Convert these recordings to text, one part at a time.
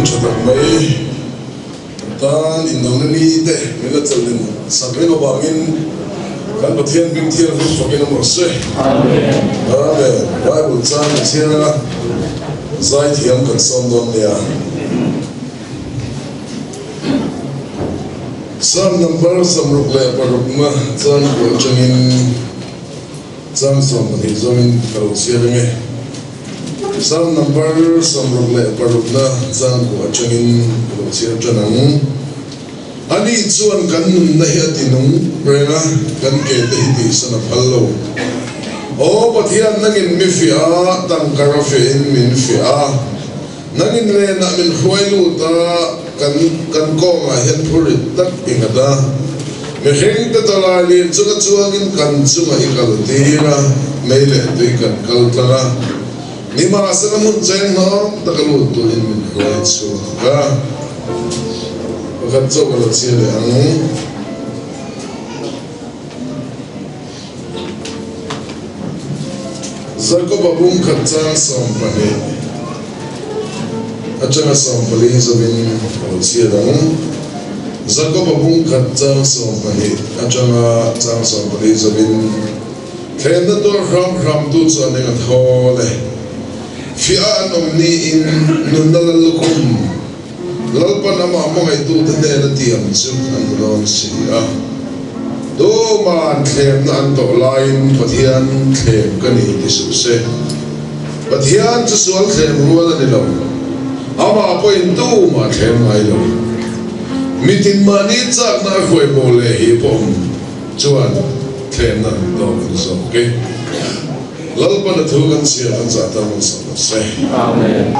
chadar mai tan in nong ni te mila chalin sakrin obangin kan pathian bing thian ru fokin amor se amen bible chan thira zai thiam kan som don ya Psalm number samruk le parukma chan ko changin chan som ni zomin karo siarenge Psalm number samruk le parukna chan ko changin karo siar chanang ani chuan kan nun na hiatinung renga kan ke te hi sana phallo o pathian nangin mi fia tangkara fe in min fia nangin le na min khwailu ta kan ko ma hen phurit tak ingada me kheng ta talali chuka chuangin kan chunga ikal tira meile tui kan kaltala ni ma asana mun chen no takalu tu in min khwai chu ka kan chok la chia le ang zarko babum khatcha som pane achana som pali zobin chia dang zarko babum khatcha som pane achana chang som pali zobin thenda to ram tu chane nga thole fia nomni in nunalalukum lalpan ama mangai tu tane na tiam chu an lon si a do man thlem na an to line pathian thlem kani ti su se pathian chu sual thlem rual ani lo ama point tu ma thlem ai lo mitin mani chak na khoi mole hi pom chuan thlem na do so ke lalpan thu kan sia kan za ta mon se amen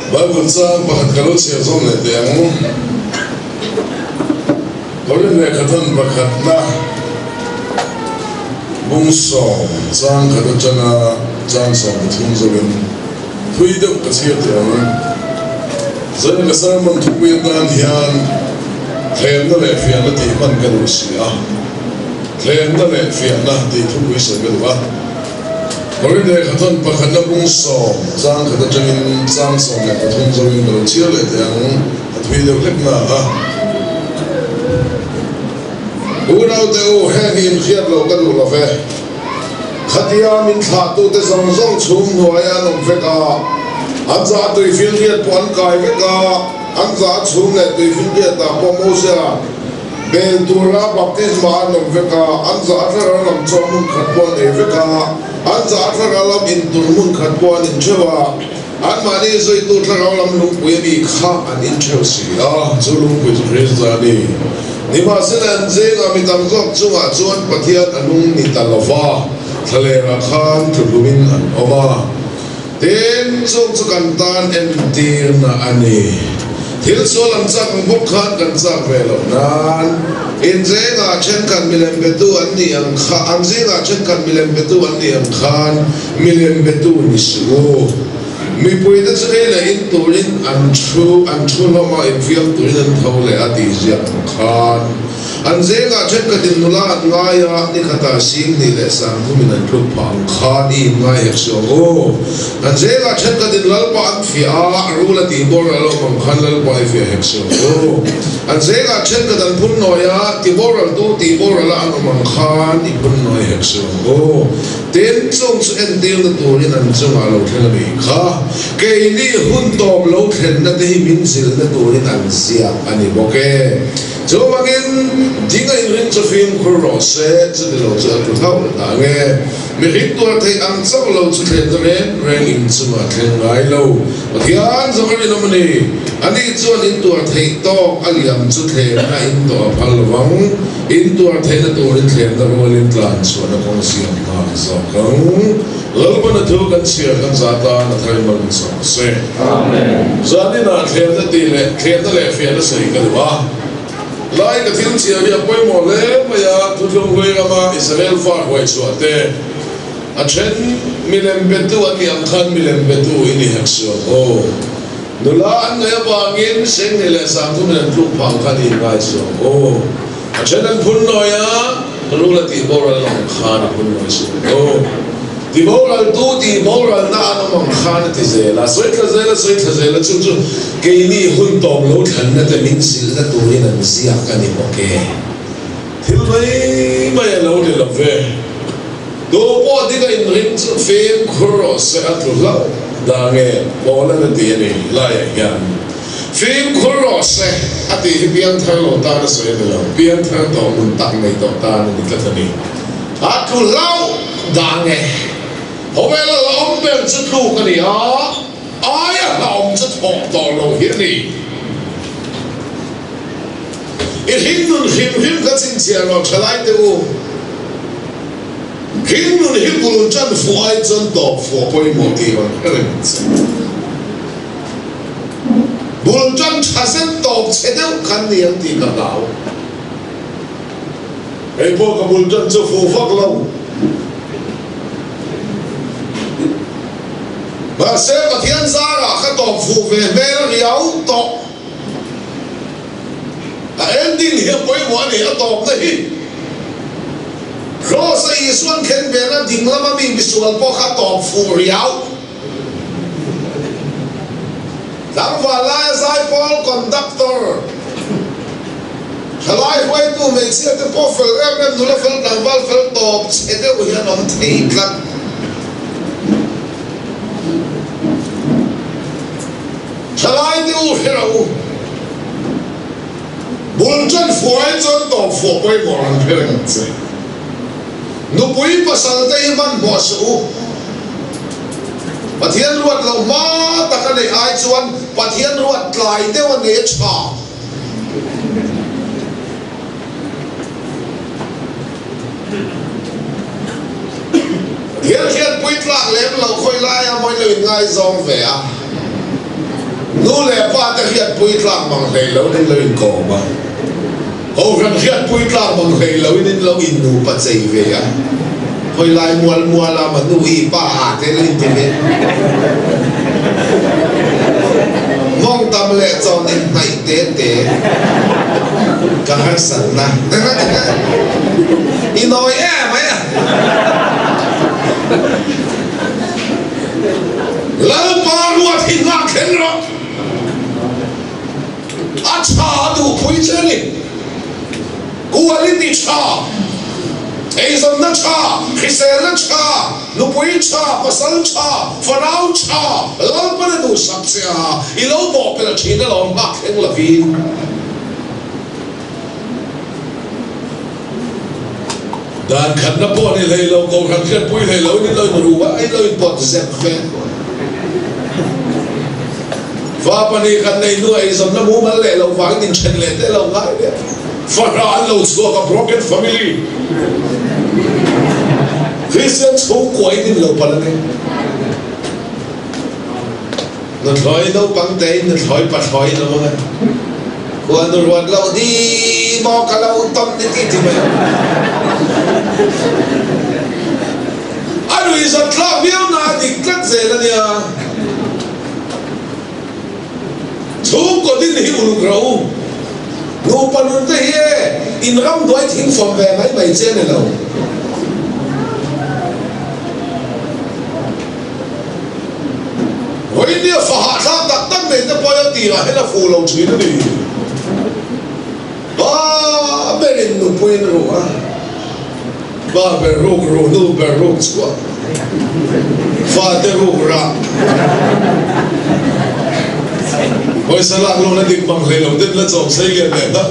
Bible chan pahat kalo siya zon le tiyang Korin le katan pakat na Bungso chan kato chana chan som tung zogin Tui dap kasiya tiyang Zan kasar man tukmiyat na hiyan Tlayam na le fiyan na timan kado siya Tlayam na le fiyan na ti tukwi sa gado Korin le katan pakat na bungso Chan kato changin chan som le patung zogin kalo chiya le tiyang At video clip na ha Unaw te u hengin khiyat lo kado la fe Khatiya min thatu te zong zong chum huaya nong feka Anza tui fil khiyat po an kai feka Anza chum le tui fil khiyat ta po mo siya Bel tura baptisma nong feka Anza atara lam chom mun khatpuan e feka Anza atara lam intul mun khatpuan in chewa An mani zoi tu atara lam lung puya mi kha an in chew siya Zu lung puya zu khrizda ni Ni masilan zinga mitam zok chunga chuan pathian anung ni talawa Thalera khan tulumin an oma Ten chung chukan tan en tir na ani Thil solam chak mbuk khan kan chak velo nan In zinga chen kan milem betu an ni ang kha An zinga chen kan milem betu an ni ang khan Milem betu ni sigo Mi puida chakela in turin an chu loma in fiam turin an thawle ati ziak khan An zenga chen ka din nula at ngaya ni kata sing ni le sang humin an kluk pang khan i ngay hekso An zenga chen ka din lalpa at fia rula tibor alo mang khan lalpa i fia hekso An zenga chen ka dan pun noya tibor al tu tibor ala ang mang khan i pun noy hekso Ten chung su en til na turin an chung alo tila mi ka Kay ni hun tom lo tlen na tehi minsil na turin an siya ani boke So magin tingay rin sa film kurose sa dilo sa tutaw na nge Mihik tuwa tay ang sakalaw sa tlen ren in sa mga tlen ngay lo Magyan sa kami naman eh Ani chuan in tuwa tay tok aliyam sa tlen na in tuwa palwang In tuwa tay na turin tlen na rumalin tlan So na kong siyang makasakang Lalpa na tukan siya kan zata na tayo malunsang se Amen Zani na tlen na tile Tlen na lefya na sa ika diba Lai ka tin siya hiya po'y mo le maya tutulong ko yung ama Israel far huwag suwate At siya milembetu at iangkan milembetu ini heksyon Nulaan ngaya bangin siyang nilesang tu milempluk pangkan ingay siya At siya nang puno ya Nulat ibora lang khan puno siya thì moral tu thì moral na nó mong khan thì dễ là soi thế là chung cái ni hun tòng lâu thần là cái mình xí là tu nên là xí ác cái này ok thì mấy lâu thì làm về đồ bỏ đi cái in phim cross sẽ ăn lâu là nghe bỏ là tiền này lại cái phim cross sẽ ăn thì biếng thang lâu ta nó soi được lâu biếng thang tòng mình tặng này tòng ta nó đi cái thằng này ăn lâu đã nghe hôm nay là ông bên chút lục cái này ai là ông chút học tàu lâu hiện này ít hiếm cái chính trị nó trở lại đâu hiếm buồn chân phụ ai chân đọc phụ bơi một tí mà cái này buồn chân cha sen đọc sẽ đâu khăn niệm thì cả đạo ấy bộ cái buồn chân cho phụ phật lâu và sẽ có thiên gia là các tổ phụ về liao tổ ending hiệp với mọi người tổ này rồi sẽ xuân khen về nó đình lắm mà mình bị xuân bỏ các tổ phụ liao đang vào lại giải Paul conductor lại quay tu mình sẽ tiếp bỏ phật em nó là phật đang vào phật tổ sẽ được hiện ông thầy lắm Salai đi u hero, buồn chân phơi chân đỏ phơi bơi mò ăn phơi ngắt say. Nụ bụi pasal tay man mò su. Bắt hiền ruột lâu má ta cái này ai chuan, bắt hiền ruột lại đeo anh ấy chả. Hiền bụi lạc lem lâu khơi lai à mọi người ngay dòng về à. Nô lệ ba ta hiện bụi lạc bằng thầy lâu nên lời cổ mà hầu rằng hiện bụi lạc bằng thầy lâu nên lâu in nụ bắt dậy về á hồi lại mua là mà nụ y ba thế lên thế này mong tâm lệ cho nên này tế cả hai sẵn na đi nói em ấy à lâu ba ruột thì ngạc khen rồi cha đủ phơi chân đi, cua lên đi cha, ấy dân nó cha, khi xe nó cha, lúc phơi cha, pasal cha, phần áo cha, lâu bữa đủ sắp xia, ý lâu bỏ về là chỉ nó lòng mắc hết là vì, đàn khăn nó bỏ đi lấy lâu, cầu khăn khăn phơi lấy lâu đi lấy mà đủ ấy lấy bỏ dẹp về. Và bên này cái này nuôi giống như mua bán lẻ lâu vàng tin chân lẻ thế lâu ngay đấy, phát ra ăn lâu xua cả broken family, Christian số quậy tin lâu bên này, nó thổi đâu bằng tay, nó thổi bắt thổi nó mà, còn nó ruột lâu đi mò cả lâu tâm đi thì mày, anh ấy rất là biết na đi cắt dễ là nhỉ. Chú có tin hiểu được rồi, nụ pan hơn thế hè, in ram đói thím phòng về mấy mày trên này đâu, vậy đi phá hạ tham đặt tăng này ta bao nhiêu tiền à, hay là phù lâu chuyện đó đi, bên này nụ quên rồi à, ba bè rục rồi nụ bè rục quá, pha tê rục ra. Ôi sao lạc luôn nó định bằng thầy lòng tin là trộm xây kìa để đó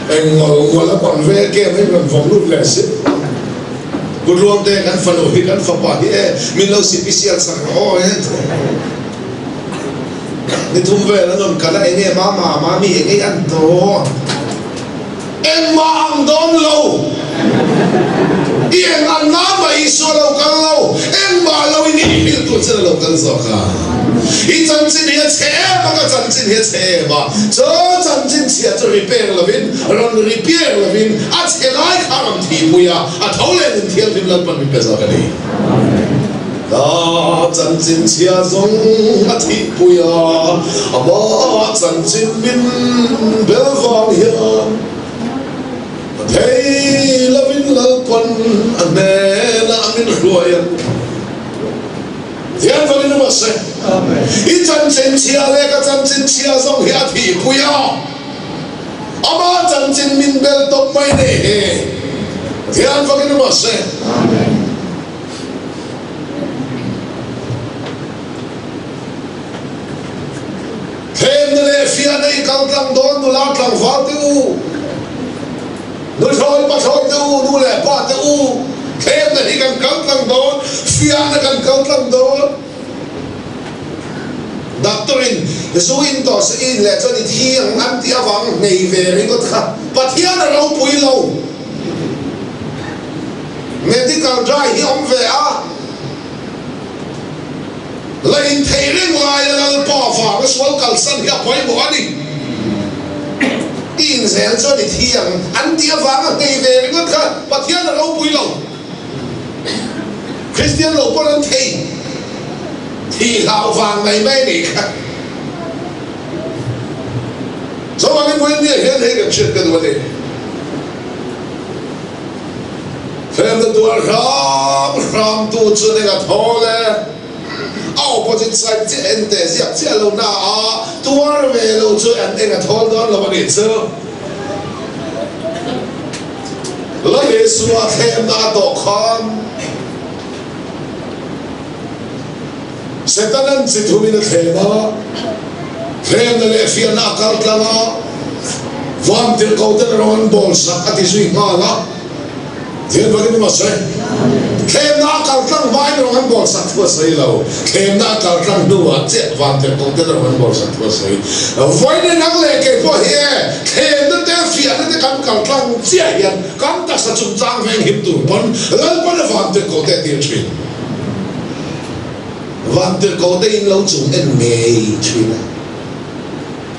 anh ngồi là còn về kia mấy lần phòng lúc lẻ xích cô luôn tên anh phần ổi anh phần bỏ đi mình lâu xịt PCR sẵn ôi hết nên thùng về nó ngầm cả lại nghe má mì cái ăn to em mà ăn đón lâu yên ăn ná mà ý xua lâu căng lâu em mà lâu ý nghĩ tôi sẽ là lâu căng giọt cả ý chân chính hiệp chế mà cái chân chính hiệp chế mà cho chân chính chế cho repair là vin rồi repair là vin à chế lại khá làm thì bùi à thấu lên đến thiên vin lần bằng cái gì cái này đó chân chính chế giống à thì bùi à mà chân chính vin bel vang hiền thấy là vin là quân anh nè là min ruaya thian vang in ma se i chan chen chia le ka chan chen chia zong hi a thi puya ama chan chen min bel top mai ne he thian vang in ma se thêm nơi phía này cao tăng đón nu lao tăng phá tiêu nu thôi bắt thôi tiêu nu lẹ bắt tiêu thêm này cần cao tăng đón phía này cần cao tăng đón doctorin zoin to sẽ in lẹ cho đi thiêng ăn tia vắng ngày về đi có thật bắt thiêng là lâu bùi lâu medical dry hi ông về à lain theiring lai lal pa fa cái số cal san hi apoi mo ani in zel cho đi thiang an tia vang ngày về cái cái bắt thiang là lâu bùi lâu Christian lâu bao lần thì hào vàng này mấy nị số mà cái nguyên địa hiện cái chuyện cái vấn đề phèm được tuổi ram tu cho nên là thôi đấy opposite side chứ anh để giặc chứ lâu na tuổi về lâu cho anh là thôi đó là vấn đề chứ lấy Giêsu thêm na độ con Setanan si thumina thema thêm na le fian akal tlanga van til kautan ron bol sak ati sui ngala thian bagin ma sai thêm na akal tlang vai ron bol sak thua sai lo thêm na akal tlang nuwa che van til kautan ron bol sak thua sai vai ne nang le ke po he thêm na te fian na kan kal tlang che hian kan ta sa chung chang veng him tu pon lal pon van til kautan ti chin van til câu đây lâu chúng em nghe chuyện này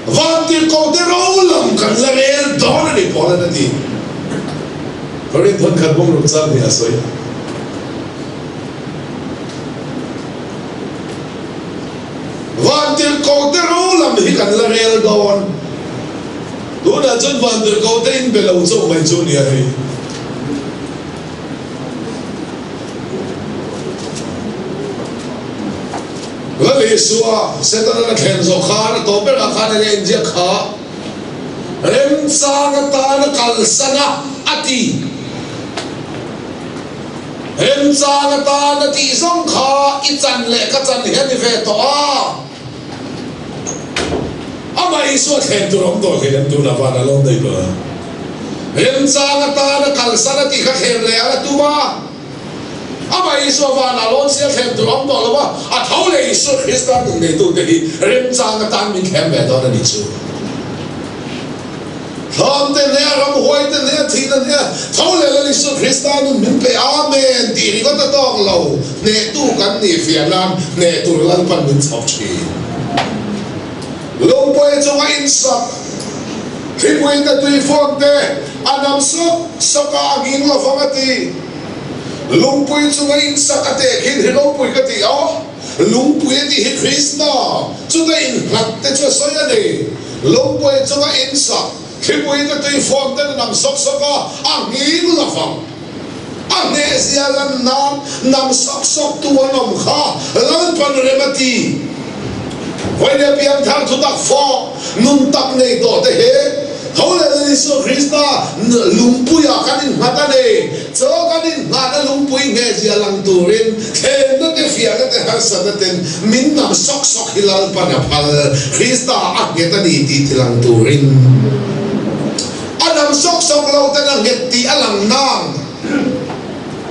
van til câu đây lâu lắm cần là nghe đó là để bỏ lên đi có đến thôn khát bông rụng sang thì à soi van til câu đây lâu lắm thì cần là nghe đó tôi đã chân van til câu đây về lâu chúng mình chú nhỉ Lalu Yesua setan na kenzo khar to per khar ne injek kha rem sang ta na kalsana ati rem sang ta na ti song kha I chan le ka chan hian ni ve to ama Yesua khen tu rom to khen tu na va na long dai ba rem sang ta na kalsana ti kha khen le ala tu ma ama Yesu va na lon sia khem tu om do lo ba a thau le Yesu Christa nung ne tu te hi rem chang tan min khem ve do na ni chu thom te ne ram hoi te ne thi te ne thau le le Yesu Christa nung min pe amen ti ri ko ta tong lo ne tu kan ni fian lam ne tu lan pan min chop chi lo poi cho wa in sak khi poi ta tu phong te anam so ka ngin lo famati lungpui chunga in sakate khin hi lungpui ka ti lungpui ti hi Krishna chunga in hlat te chu soya ne lungpui chunga in sak khipui ka ti form te nam sok soka angin la fam ane sia lan nam sok tu anom kha lan pan remati vai ne pian thang thu tak fo nun tak nei do te he thấu lên Giêsu Christa lungpui à cái đình ngắt này cho cái đình ngắt lungpui nghe gì lang turin khen nó cái phía cái hàng sản tên min nam sok hilal panapal Christa à nghe ta đi ti lang turin adam sok lâu ta lang nghe ti alang nang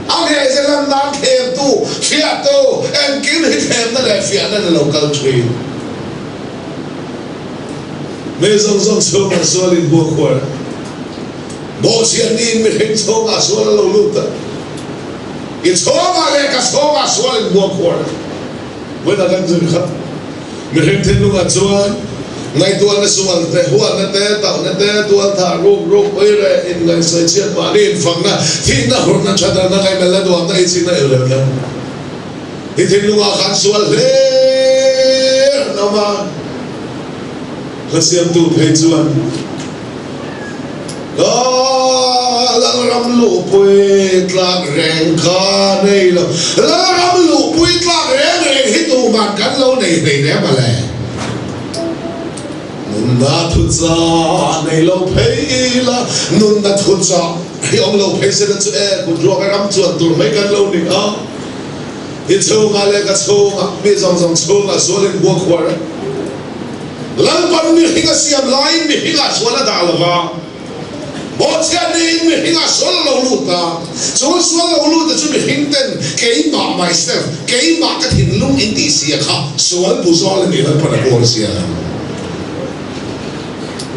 anh nghe gì lang nang khen tu phía tu em kiếm hết khen nó là phía nó là local tree mấy dòng sông mà xóa lên buông khóa bố xiên in mấy hình sông mà xóa lâu lúc ta cái sông mà lên cái sông mà xóa lên buông khóa với là gần rồi khắp mấy hình thiên lúc mà xóa ngay tuần nó xóa nó hoa nó té tàu nó té tuần thả rụp ấy rồi in ngay sợi chiết mà đi in phẳng na thiên na hồn na chặt na ngay mình là tuần na in xin na yêu lên na thì thiên lúc mà khăn xóa lên nó mà Hasiam tu phê chuan lang ram lu pui tlak reng ka nei lo lang ram lu pui tlak reng hi tu man kan lo nei nei ne ma le nun na thu cha nei lo phei la nun na thu cha hi ong lo phei se na chu e ku ro ka ram chuan tur mai kan lo ni a hi chu nga le ka chu nga mi zong zong chu nga so len bo khwar lang pan mi hi ka siam lai mi hi ka so la da la wa bố cha đi mình hình à số lâu lụt ta số lâu lụt thì chúng mình hình tên cái mà myself cái mà cái hình lung in đi xia khá số bù số là mình phải bắt đầu xia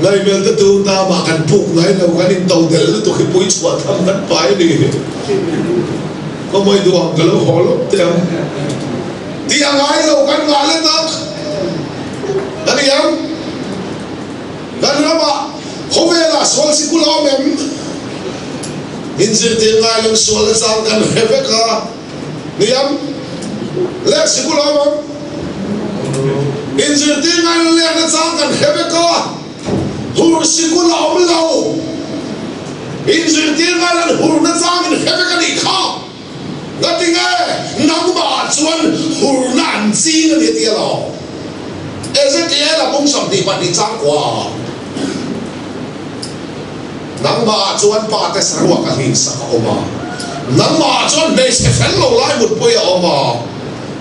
ngày mình ta tu ta mà cần phục ngày nào cái hình tàu để nó tụi cái bụi chuột thâm đất phải đi có mấy đứa cái lỗ hổ lắm tiền ai đâu cái ngã lên đó cái gì không cái gì mà không phải là số sĩ cũ lão mềm, in sự tiền ngay lần số là sangกันhết vậy cả, niệm, lẽ sĩ cũ lão mềm, in sự tiền ngay lần lẽ là sangกันhết vậy cả, hur sĩ cũ lão mềm lâu, in sự tiền ngay lần hur nó sangกันhết vậy cả đi khá, cái tiếng nghe nắng bà chuan hur nạn chi cái gì tiền lâu, cái gì là công sản thì bạn đi sang qua. nang ma chuan pa te sarwa ka hin sa oma nang ma chuan nei se fel lo lai mut pui oma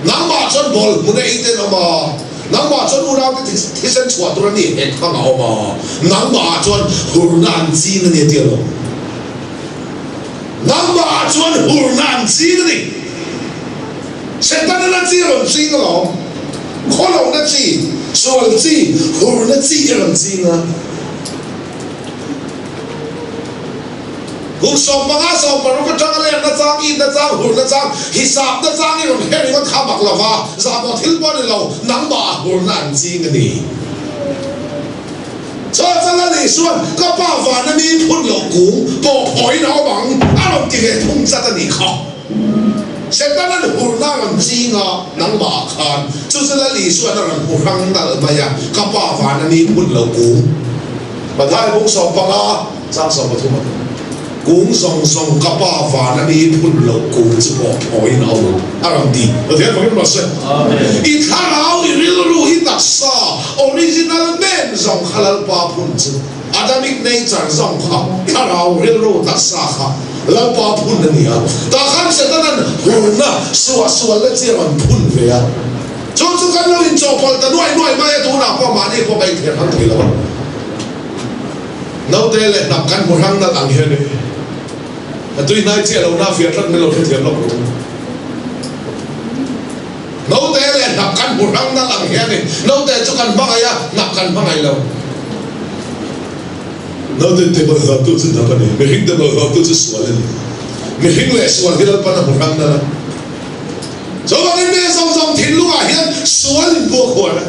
nang ma chuan bol mune iten oma nang ma chuan ura te thisen chua tur ni het ka nga oma nang ma chuan hurnan chi na ni ti lo nang ma chuan hurnan chi na ni se ta na chi lo chi lo kho lo na chi so chi hurna chi ram chi na cũng sống bằng á sống bằng nó trăng lên nó trăng in nó trăng hụt nó trăng hisab nó trăng in rồi hết nó khăm bạc là va ra bỏ thiếu bao nhiêu lâu nắng bà hụt nạn gì cái gì cho là lý xuân có bao vạn nó đi phun lộc cũ bỏ hỏi nó bằng á lòng tiền hệ thông ra ta đi khó sẽ ta nó hụt nó làm gì ngọ nắng bà khan cho là lý xuân nó làm hụt răng ta mà ya có bao vạn nó đi phun lộc cũ mà thay cũng sống bằng á sang sống mà thôi cũng song song các ba và nó đi phun lộc cũng chỉ bỏ hỏi nào à làm đi ở thế phải không sao ít thà nào ít lưu ít đặc sa original man dòng halal ba phun chứ Adamic nature dòng ha thà nào ít lưu đặc sa ha lao ba phun này à ta khám sẽ ta nên hồn na sua lấy chỉ làm phun về à cho cái nó in cho phật ta nuôi mai tu nào qua mà đi qua bay thiệt hắn thì là nấu tê lệ nạp căn một hang na tàng hiền đi tôi nói chuyện lâu na phiền rất nhiều chuyện lắm nấu té lên nạp căn một răng na làm thế này nấu té cho căn băng ai nạp căn băng ai lâu nấu té té bờ hợp tôi chỉ nạp này mình hình té bờ hợp tôi chỉ sửa lên mình hình lệ sửa cái đó pan một răng na cho bạn em song thiên lúc à hiện sửa lên buộc khỏe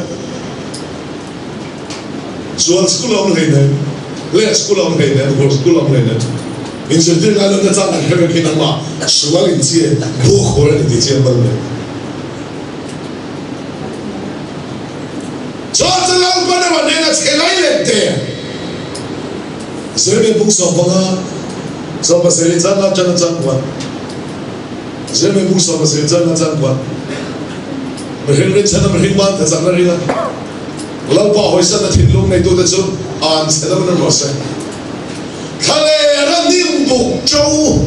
sửa school ông này này lệ school ông này này work school ông này này in sự tiền ngay lần trang cái cái năng mà sửa lên chia buộc khổ lên thì chia bao nhiêu cho là bạn em này là cái này lên thế giờ mình bung sòng bằng á sòng bằng sợi trang là trang quan giờ mình bung sòng bằng sợi trang là trang quan mình hình lên chân mình hình ban thì trang là gì đó lâu bao hồi sáng là thiên lung này tôi đã chụp ăn sẽ đâu nó sẽ thà lẽ là niệm bục châu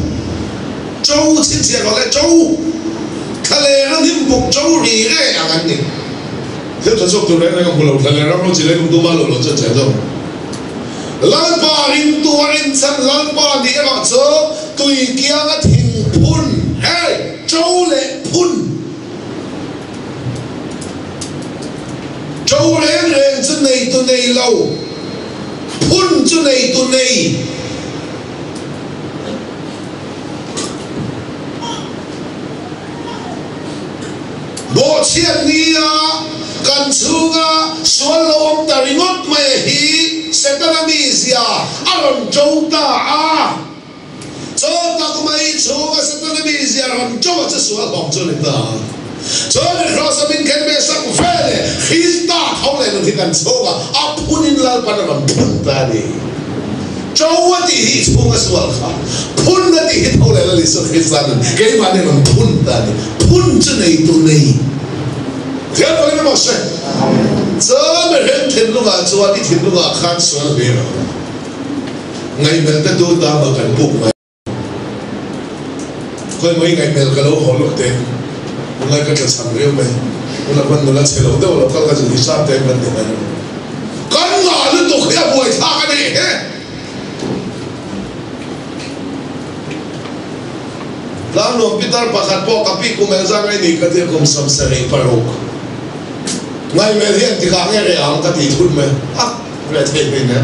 chính trị gọi là châu thà lẽ là niệm bục châu gì đấy à anh nhỉ thế tôi chụp tôi lấy cái một lầu thà lẽ là nó chỉ lấy một đôi ba lầu cho trẻ thôi lần ba in tua in chân lần ba đi vào chỗ tùy kia cái thình phun hey châu lệ phun châu lệ chỗ này tôi này lâu phun chỗ này tôi này bộ chiên đi cần chung số lông ta đi ngót mày hi sẽ ta làm gì à anh châu ta châu ta có mấy châu sẽ ta làm gì à anh châu sẽ số lông cho người ta châu này khó sao mình khen về sắc phê khi ta thâu lại được thì cần châu phun in lal pan làm phun ta đi châu thì hít chung cái sual khá phun thì hít hậu lại là lịch sử Christian cái mà này mình phun chứ này tu này thế có cái mà sẽ giờ mình hiện thiên lúc à sual thì thiên lúc à khăn sual về rồi ngày mình ta tu ta mà cần buộc mà coi mấy ngày mình cái lỗ hổ lục thế ngày cái sản riêu mình là mình là chế độ đâu là cái gì sao thế mình thế này con ngõ nó tụt cái buổi thang cái này lang luồng Peter pakhat po kapi kumenzang ay ni katir kum samsari parok ngay me hian ti ka nge ang ka ti thun me re the pe ne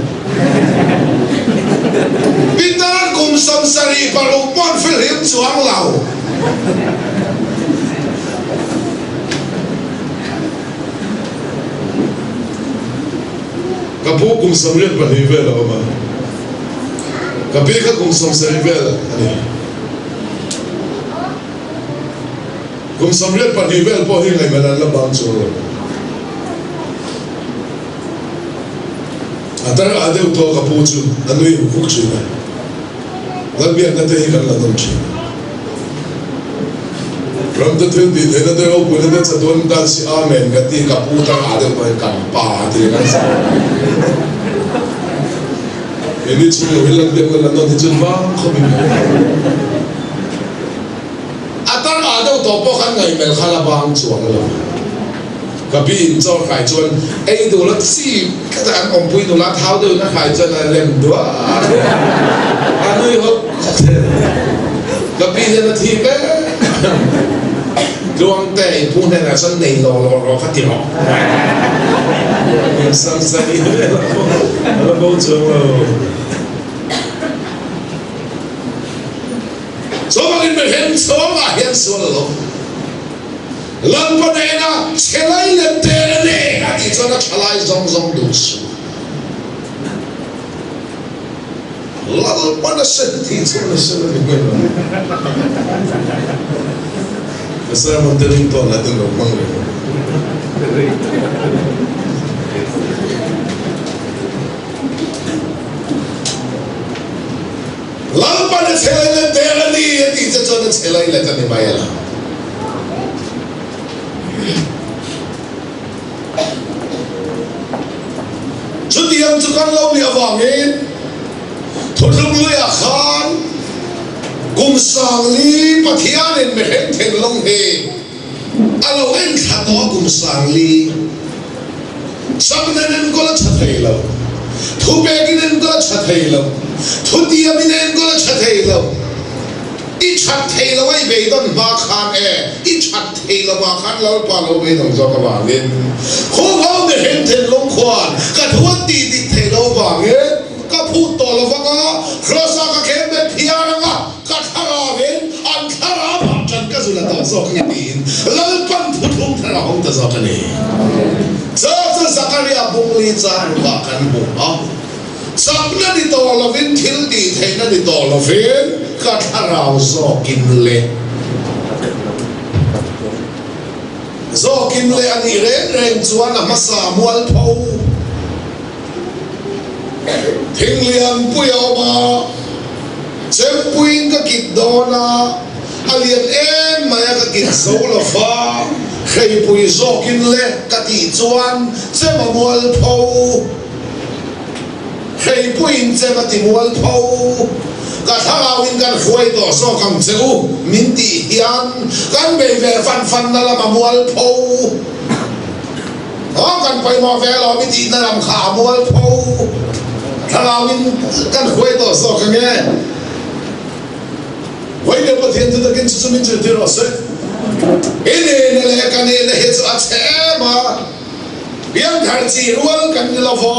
Peter kum samsari parok pon fil him chuang lao kapu kum samriat pa ni vel ma kapi ka kum samsari vel ani kum samriat pa ni vel po hi ngai melan la bang chu atar adeu to kapu chu anui huk chu na lalbian na te hi kan la dom chu ram ta thil di thena de ho pun na cha don dal si amen ka ti kapu ta adeu pa kan pa ti kan sa ini chu hilang de la no ti chu ma khobi atar adeu to po kan ngai mel khala bang chuang la kapi in cho khai chuan ei du la si ka ta an om pui du la thau du na khai chuan la lem dua anui ho kapi he na thi pe luang te pu ne na san nei lo ka ti lo sam sa ni la bo chu so magin me hem so ma hem so lo lan pa na chelai le te ne ati chona chalai zong zong du su lal pa na se ti chona se le ko asa mo terin to na den lo mang le lal pa na chelai le te ne ati chona chelai le ta ne ba ya la Chudiam chukan lo bi awangin thudlum lui a khan kum sang li pathian in me hen theng long he alo en khato kum sang li sabnen en gola chathai lo thupegin en gola chathai lo thudiam en gola chathai lo i chat thei lo ai be don ba khan i chat thei lo ba khan lo pa lo be dong zo ka ba lin ho ho me hen theng long khwan ka thuat ti ti thei lo ba nge ka phu to lo va ka rosa ka khem be phiara nga ka thara ven an thara ba chan ka zula ta zo ka tin lal pan phu thum thara hong ta zo ka ni zo zo zakaria bung li chan ba kan bu ha sapna di to lo vin thil di thei na di to lo ven ka tharau zo kin le zo kin le ani reng chuan a masa mual pho thing lian puyo ma chem puin ka kit dona alian em maya ka kit zo la fa khei pui zo kin le ka ti chuan chem mual pho khei puin chem ti mual pho ka tharau in kan khoi to so kam cheu min ti hian kan be ve fan na la mual pho kan pai mo ve lo mi ti na lam kha mual pho tharau in kan khoi to so ka nge wai le pathian tu ta kin chu min chu ti ro se ene ne le kan ne he chu a che ma biang thar chi rual kan ni lo vo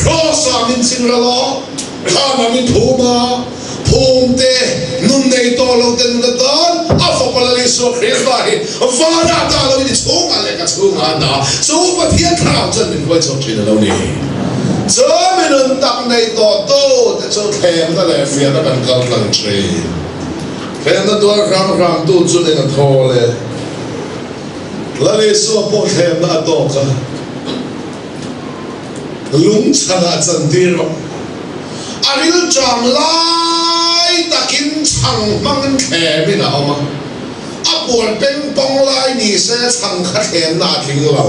rosa min sin ra lo khama min thuma phumte nun nei to lo ten na don afopala so khristai vara ta lo ni chunga le ka chunga da so pathian thau chan min khoi chok thin lo ni so min un tak nei to te so them ta le fia ta kan kal lang tre fen na to ram tu chu le na tho le la le so po them na to ka lung chana chan ti ro Aril jam lai takin chang mang khe mi na oma apol pen pong lai ni se chang kha khem na thing lo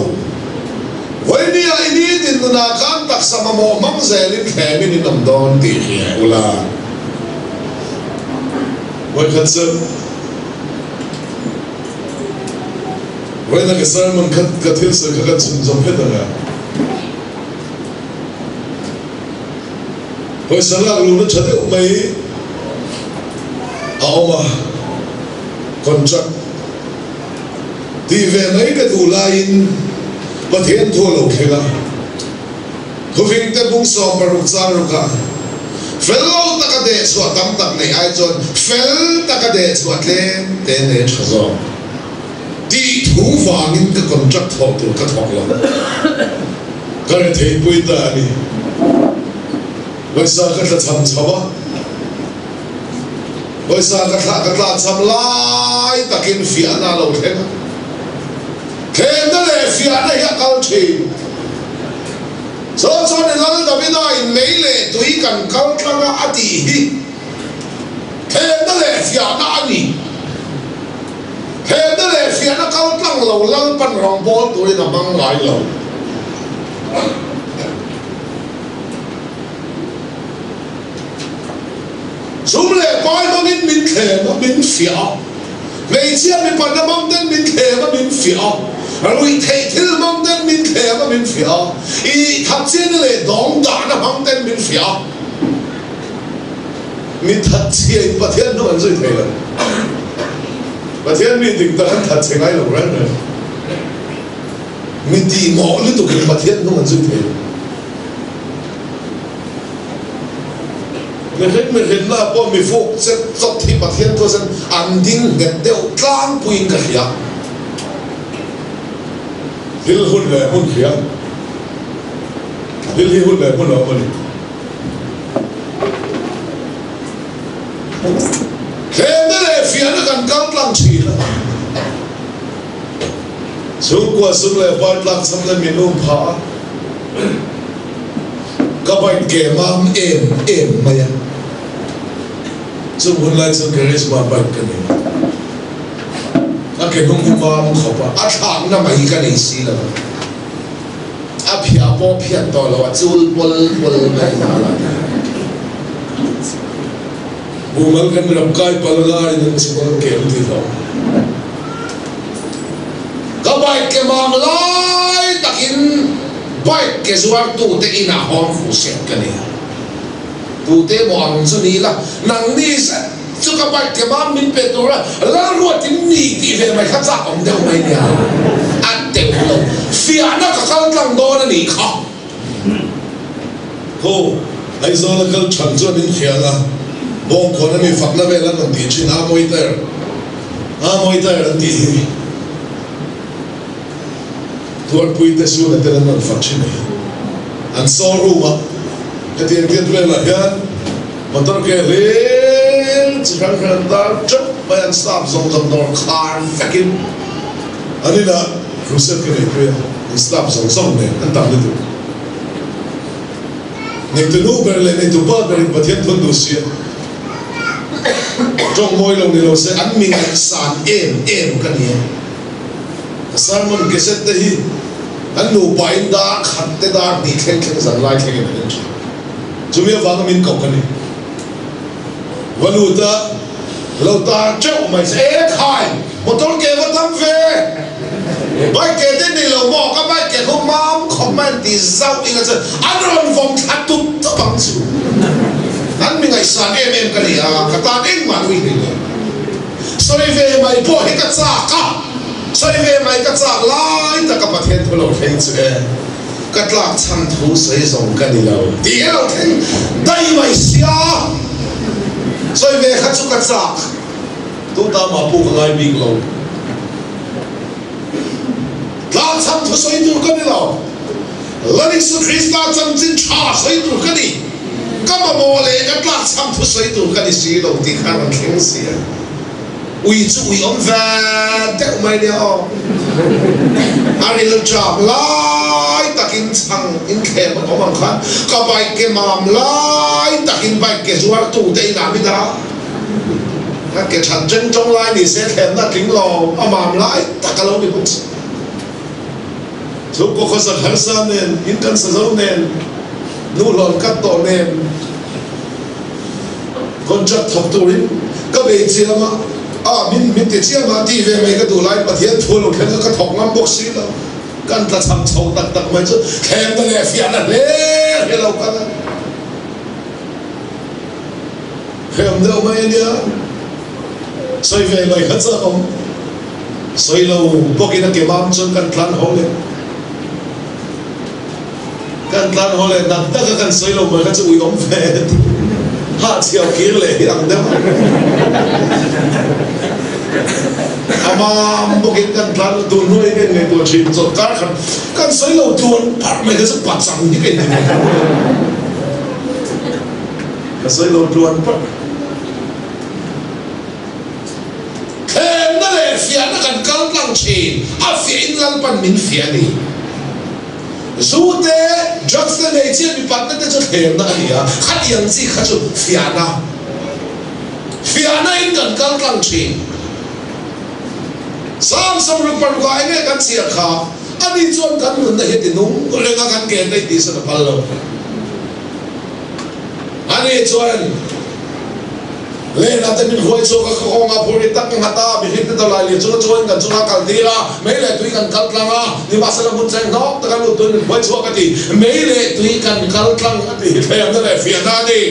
voi ni a ini din na kan tak sama mo mang zelin khe mi ni nam don ti hi ula voi khat se voi na ke sermon khat kathil se kha chun jom he da voi sala lu na chade mai aoma contract ti ve mai ka tu lain pathian thua lo khela khuving te bung som paruk char ka fello takade chwa tam tak nei ai chon fel takade chwa tle te ne chazo ti thu wangin ka contract thok tu ka thok lo ka re thei pui ta ani Voisa ka tla cham chawa Voisa ka tla cham lai takin fiana lo thega Kenda le fiana ya kal thi So ne lal davida in meile tui kan kal tanga ati hi Kenda le fiana ani Kenda le fiana kal tang lo lal pan rong bol tui na mang lai lo Zoom le pai ma min khe ma min fia Mei chia min pan na mang den min khe ma min fia Lui thei thil mang den min khe ma min fia I thap chen le dong da na mang den min fia Min that chia I pathian no an zui thei la Pathian min ding ta kan that cheng ai lo ran na Min ti mo lu tu kin pathian no an zui thei Mình hiện là bọn mình phục sẽ dọc thì bạc thiên thôi dân ăn đinh nghẹt đeo trang bùi cả khía Hil hôn lệ hôn khía Hil hôn lệ hôn ở bên Thế đó là phía nó gần cao lăng chỉ là Chúng qua xung lệ bát lăng xong lên mình ôm phá Các bạn kể mám êm mà ya Chúng hôn lại chúng charisma bạch cái này Cái hông mám khổ bà thang na mày cái này xí là Phía bó phía to là chul bol này nà là Bù mang cái rập cái bà lại nên chúng hôn kể thì đó Các bạn kể mám lại takin Baik ke suar tu te ina hong fu set kani tu te mo ang su ni la nang ni sa chu ka baik ke ma min pe tu la ruat tin ni ti ve mai kha cha ong de mai nia an te lo fia na ka kal tlang do na ni kha ho ai zo la kal chan zo ni khia la bong ko na mi fak na ve la nang ti chin a moi ter an ti Tuar pui te su na te na nan fak chini An so ruma Ka tien kiet vela hian Motor ke rin Chikhan khan dar Chup Bayan stop zong zong nor car Fakin Anina Ruset ke ne Stop zong zong ne An tam nitu Nek tu nu berle ne tu ba berin patien thun du siya Trong moi long ni lo se An ming san em ka niya Sermon keset te hi An nu bain da khat te da ni khen zan lai khen ne chi Chumi wang min kok kani Walu ta lo ta chau mai se khai motor ke wa tam ve bai ke te ni lo mo ka bai ke ko mam comment ti zau inga se an vom khat tu to bang chu An mi ngai san em ka ni a ka ta ing ma wi ni Sorry ve mai po he ka cha ka Sorry về mày cắt giặc lại ta các bạn thiên thu lâu thiên chứ cắt lạc chăm thu sấy rồng cái gì lâu tía lâu thiên đây mày xia Sorry về khát chú cắt giặc tu ta mà buộc ngay bị lâu lạc chăm thu sấy tu cái gì lâu lần này sự Christa chăm chín cha sấy tu cái gì các bạn mua lấy cắt lạc chăm thu sấy tu cái gì xí lâu thì khá là thiên xia Ui chú ui ông vẹn Tẹo mày đeo Anh đi lưu chọc Lại ta kinh chăng In khe mà có bằng khăn cả bài cái màm lại ta hình bài cái zuar tu tây nam đi đó cái chân chân trong lại thì sẽ thêm là kính lò màm lại ta cả lâu bị bụng số có khó khăn sao nên in căn sử dụng nên nụ lòn cắt tổ nên con chặt thọc tuổi các bề chia mà mình thì chia mà đi về mấy cái đồ lại mà thiệt thua rồi cái thọc lắm bốc xí đâu căn ta chăm sâu tắc tắc mấy chứ kèm ta lẹ phiền là lẹ cái lâu căn kèm đâu mấy nhá xoay về lại hết giờ không xoay lâu bốc cái cái mam chân căn plan hole căn plan hole nằm tất cả căn xoay lâu mà cái chú ôm về ha chiều kia lệ đằng đó ama bukit kan plan tu nuôi cái người tuổi chín rồi kan xoay lâu tuôn bắt mấy cái sự bắt sang những cái này kan xoay lâu tuôn bắt thêm nó là phiền nó kan căng căng chín phiền lăng pan mình phiền đi dù thế just cái này chỉ bị bắt nó cho thêm nó đi khát yang gì khát chút phiền in kan căng căng chín sam ruk par ko ai ne kan sia kha ani chon kan nun na heti nung le nga kan ke dai ti sa pal lo ani chon le na te min hoi cho ka ko nga puri tak nga ta bi hit ta la li chon kan chuna kal dira me le tui kan kal tlanga ni ma sa mun chang no ta kan lu tun hoi cho ka ti me le tui kan kal tlang ati he am na fi na ni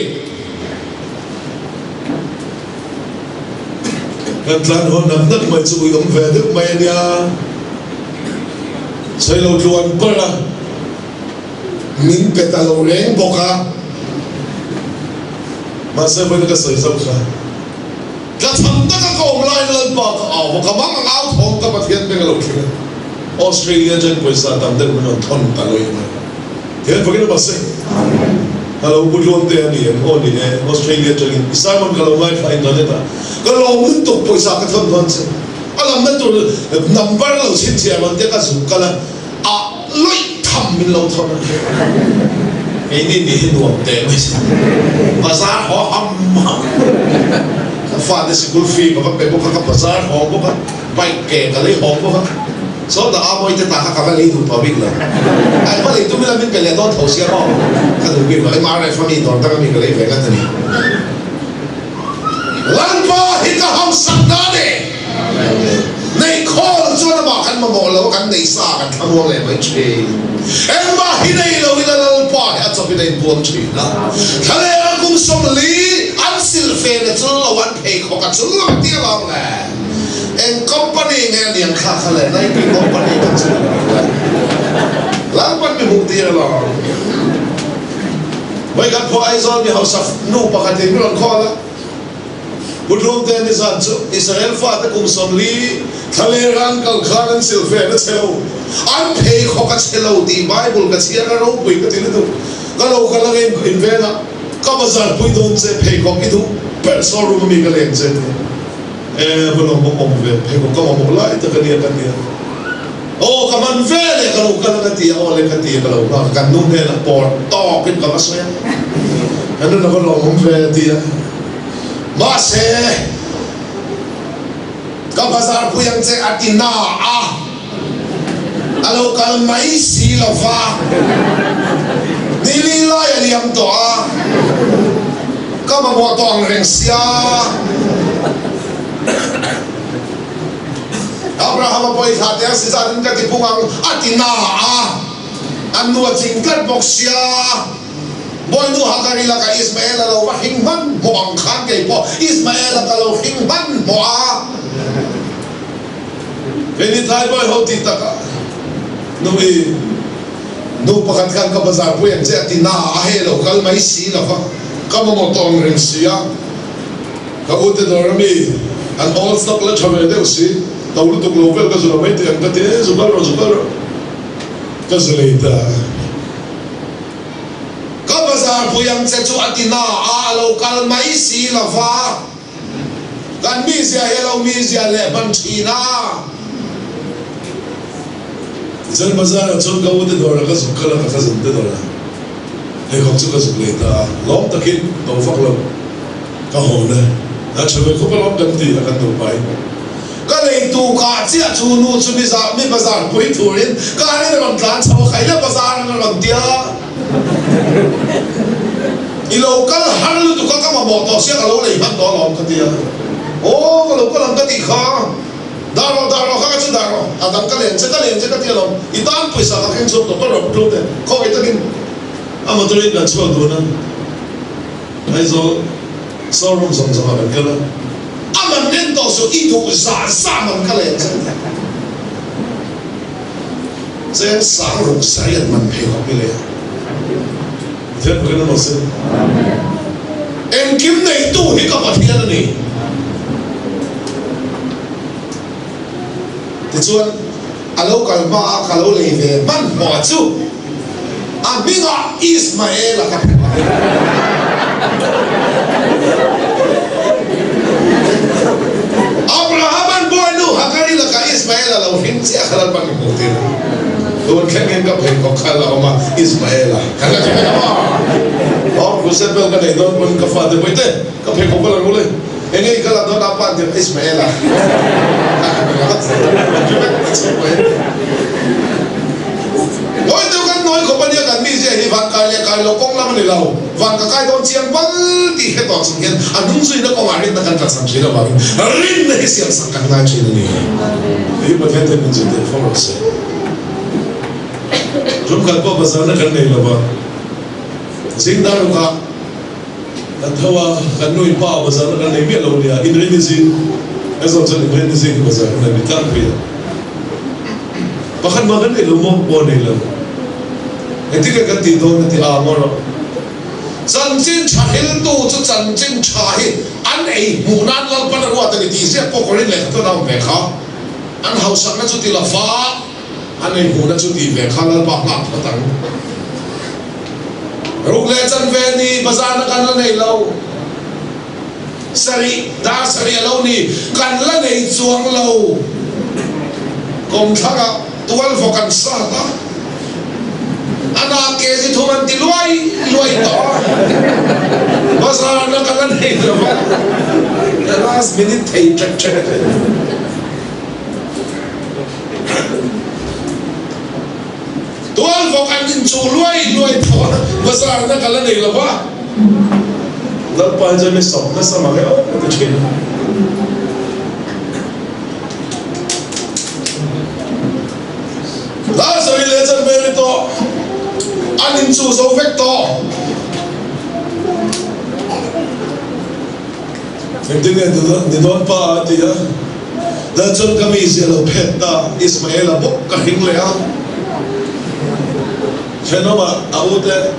kan tlan ho nam nak mai chui om ve được mai nia sai lo luan para min petalo reng boka ma se vai ka sai sau kha ka tham ta ka ko lai lan pa ka boka mang ngau thong ka pathian pe lo thina Australia jan paisa tam den mon thon ta loi ma thian phogin ba se hello good long te ani oni Australia jan Simon ka lo mai fa internet kalau untuk poisa ka thon thon se alam na to number lo sin tia man te ka su kala loi tham min lo thon ini ni nuam te mai bazar ho ham fa de school fee ka pe bo ka bazar ho bo ka bai ke ka le ho bo ka so da moi te ta ka ka le du to big la ai ba le tu mi la min pe le don thau sia ro ka du bi ma ma ra fa mi don ta ka mi ka le ve ka ta ni Lampa hita ham sandane. Nei call cho nó bảo khăn mà bỏ lâu khăn nei xa khăn tham mua lại mấy chuyện. Em ba hi nei lâu ila lampa hita cho bên buông chuyện đó. Thế này anh cũng sống lý anh xin phê là cho lâu anh pay khó cả cho lâu tiếc lắm nè. Em company nghe liền khác khác lại nay bị company bắt chước. Lampa bị mục tiêu là. Vậy các phụ ai rồi thì họ sắp nụ bạc hạt tiền luôn khó lắm. Một lúc tên đi sang chỗ Israel phát tới cùng xóm lý thale ran cầu khăn anh siêu phê nó theo anh thấy khó cái theo thì Bible cái chia ra đâu bị cái thứ cái lâu cái là em in về đó các bạn giải bùi đồn sẽ thấy khó cái thứ per số rồi mình cái lên sẽ vừa lòng một về thấy có một lại từ cái này ô các bạn về này cái lâu cái là cái tiền ô lên cái tiền cái lâu đó cái nung này là bỏ to cái cái gì anh nó có lòng về tiền Mase, kapazar puyang se atina alo kal mai si lova, nilila ya liam toa, kama mo toang rengsia, Abraham apoy hati si sa ka tipungang atina anu jingkat boksia. Boy nu hakari la ka Ismael la wa hingman mo ang khan kay po Ismael la ka lo hingman mo Ini thai boy ho ti taka nu pakat kan ka bazar po yan se atina ahelo kal mai si la fa ka mo tong ren sia ka ute dormi an all stock la chame de si tawlu to global ka zura mai te an ka te zubar ka zulaita Bazar puyang cecu atina lokal mai si lava kan mizia hello mizia le banchina jan bazar chon ka ude dora ka zukala ka khazan de dora hay không chút cái dục lệ ta lom ta kia đầu phát lom cái hồ này đã chuẩn bị không có lom đâm thì là cái đầu bài cái này tu cả chia chu nu chu mi bazar quay thurin cái này là bằng đàn cháu khai là bazar là bằng tia ilo cái hàng lu tu cái mà bỏ tao xe cái lỗ này bắt đó lom cái tia ô cái lỗ cái làm cái gì khác đào khác chứ đào adam cái liền chứ cái tia lom itan pui sa cái khen số tôi rồi luôn đấy không phải cái ama tôi đi làm sao đó nè bây giờ sao rung song song làm cái đó ama nên đó số ít thuộc sa mình cái liền chứ sáng rung say mình phải học cái này thế bây giờ nó sao em kiếm này tu hi cái gì đó này thì chuan alo kalau lấy về ban hoa chú Amiga Ismail lah. Abrahaman boy nu hakari lah ka Ismail lah ufin siya kalal pang imutin. Tuan kengin ka pay ko kala oma Ismail lah. Kala kaya naman. Oh, kusepel ka na doon pun ka father boy te. Ka pay ko kala muli. Ini kala doon apa dia Ismail lah. Nói tôi cần nói không bao nhiêu cần mi gì thì vạn cái lô công lắm này lâu vạn cái đó chiang bắn thì cái đó xong hiện anh đúng suy nó có ngoài bên ta cần đặt sắm gì đâu mà riêng này xem sang càng ngay chuyện này thì mà thế thì mình chỉ để phong rồi chúng cần có bazar nó cần này là ba chính đó là cái thua cần nuôi bao bazar nó cần này biết lâu đi in riêng gì cái dòng chân riêng gì bazar này bị cắt bây bahkan makan ni lumok pun ni lom. Nanti kita tidur nanti amor. Janjin cahil tu tu janjin cahil. An munan lal pada ruat tadi tiada pokoknya leh tu nama mereka. An hausak na tu ti lafa. An munan tu ti mereka lal bahnak datang. Rukle janveni bazar nak kan ni lau. Sari lau ni kan ni juang lau. Kom thaka tual vokan sata anak ke si thuman ti luai to basra na kalan nei lo the last minute thei chak tual vokan din chu luai to basra na kalan nei lo ba dal pa je me sok na sama ke o to chin đó rồi lấy chân về đi to anh in chủ số vector to em tin nghe từ đó thì đón pa thì á đã chân kami sẽ là peta Ismail là bốc cả hình lẽ thế nó mà áo thế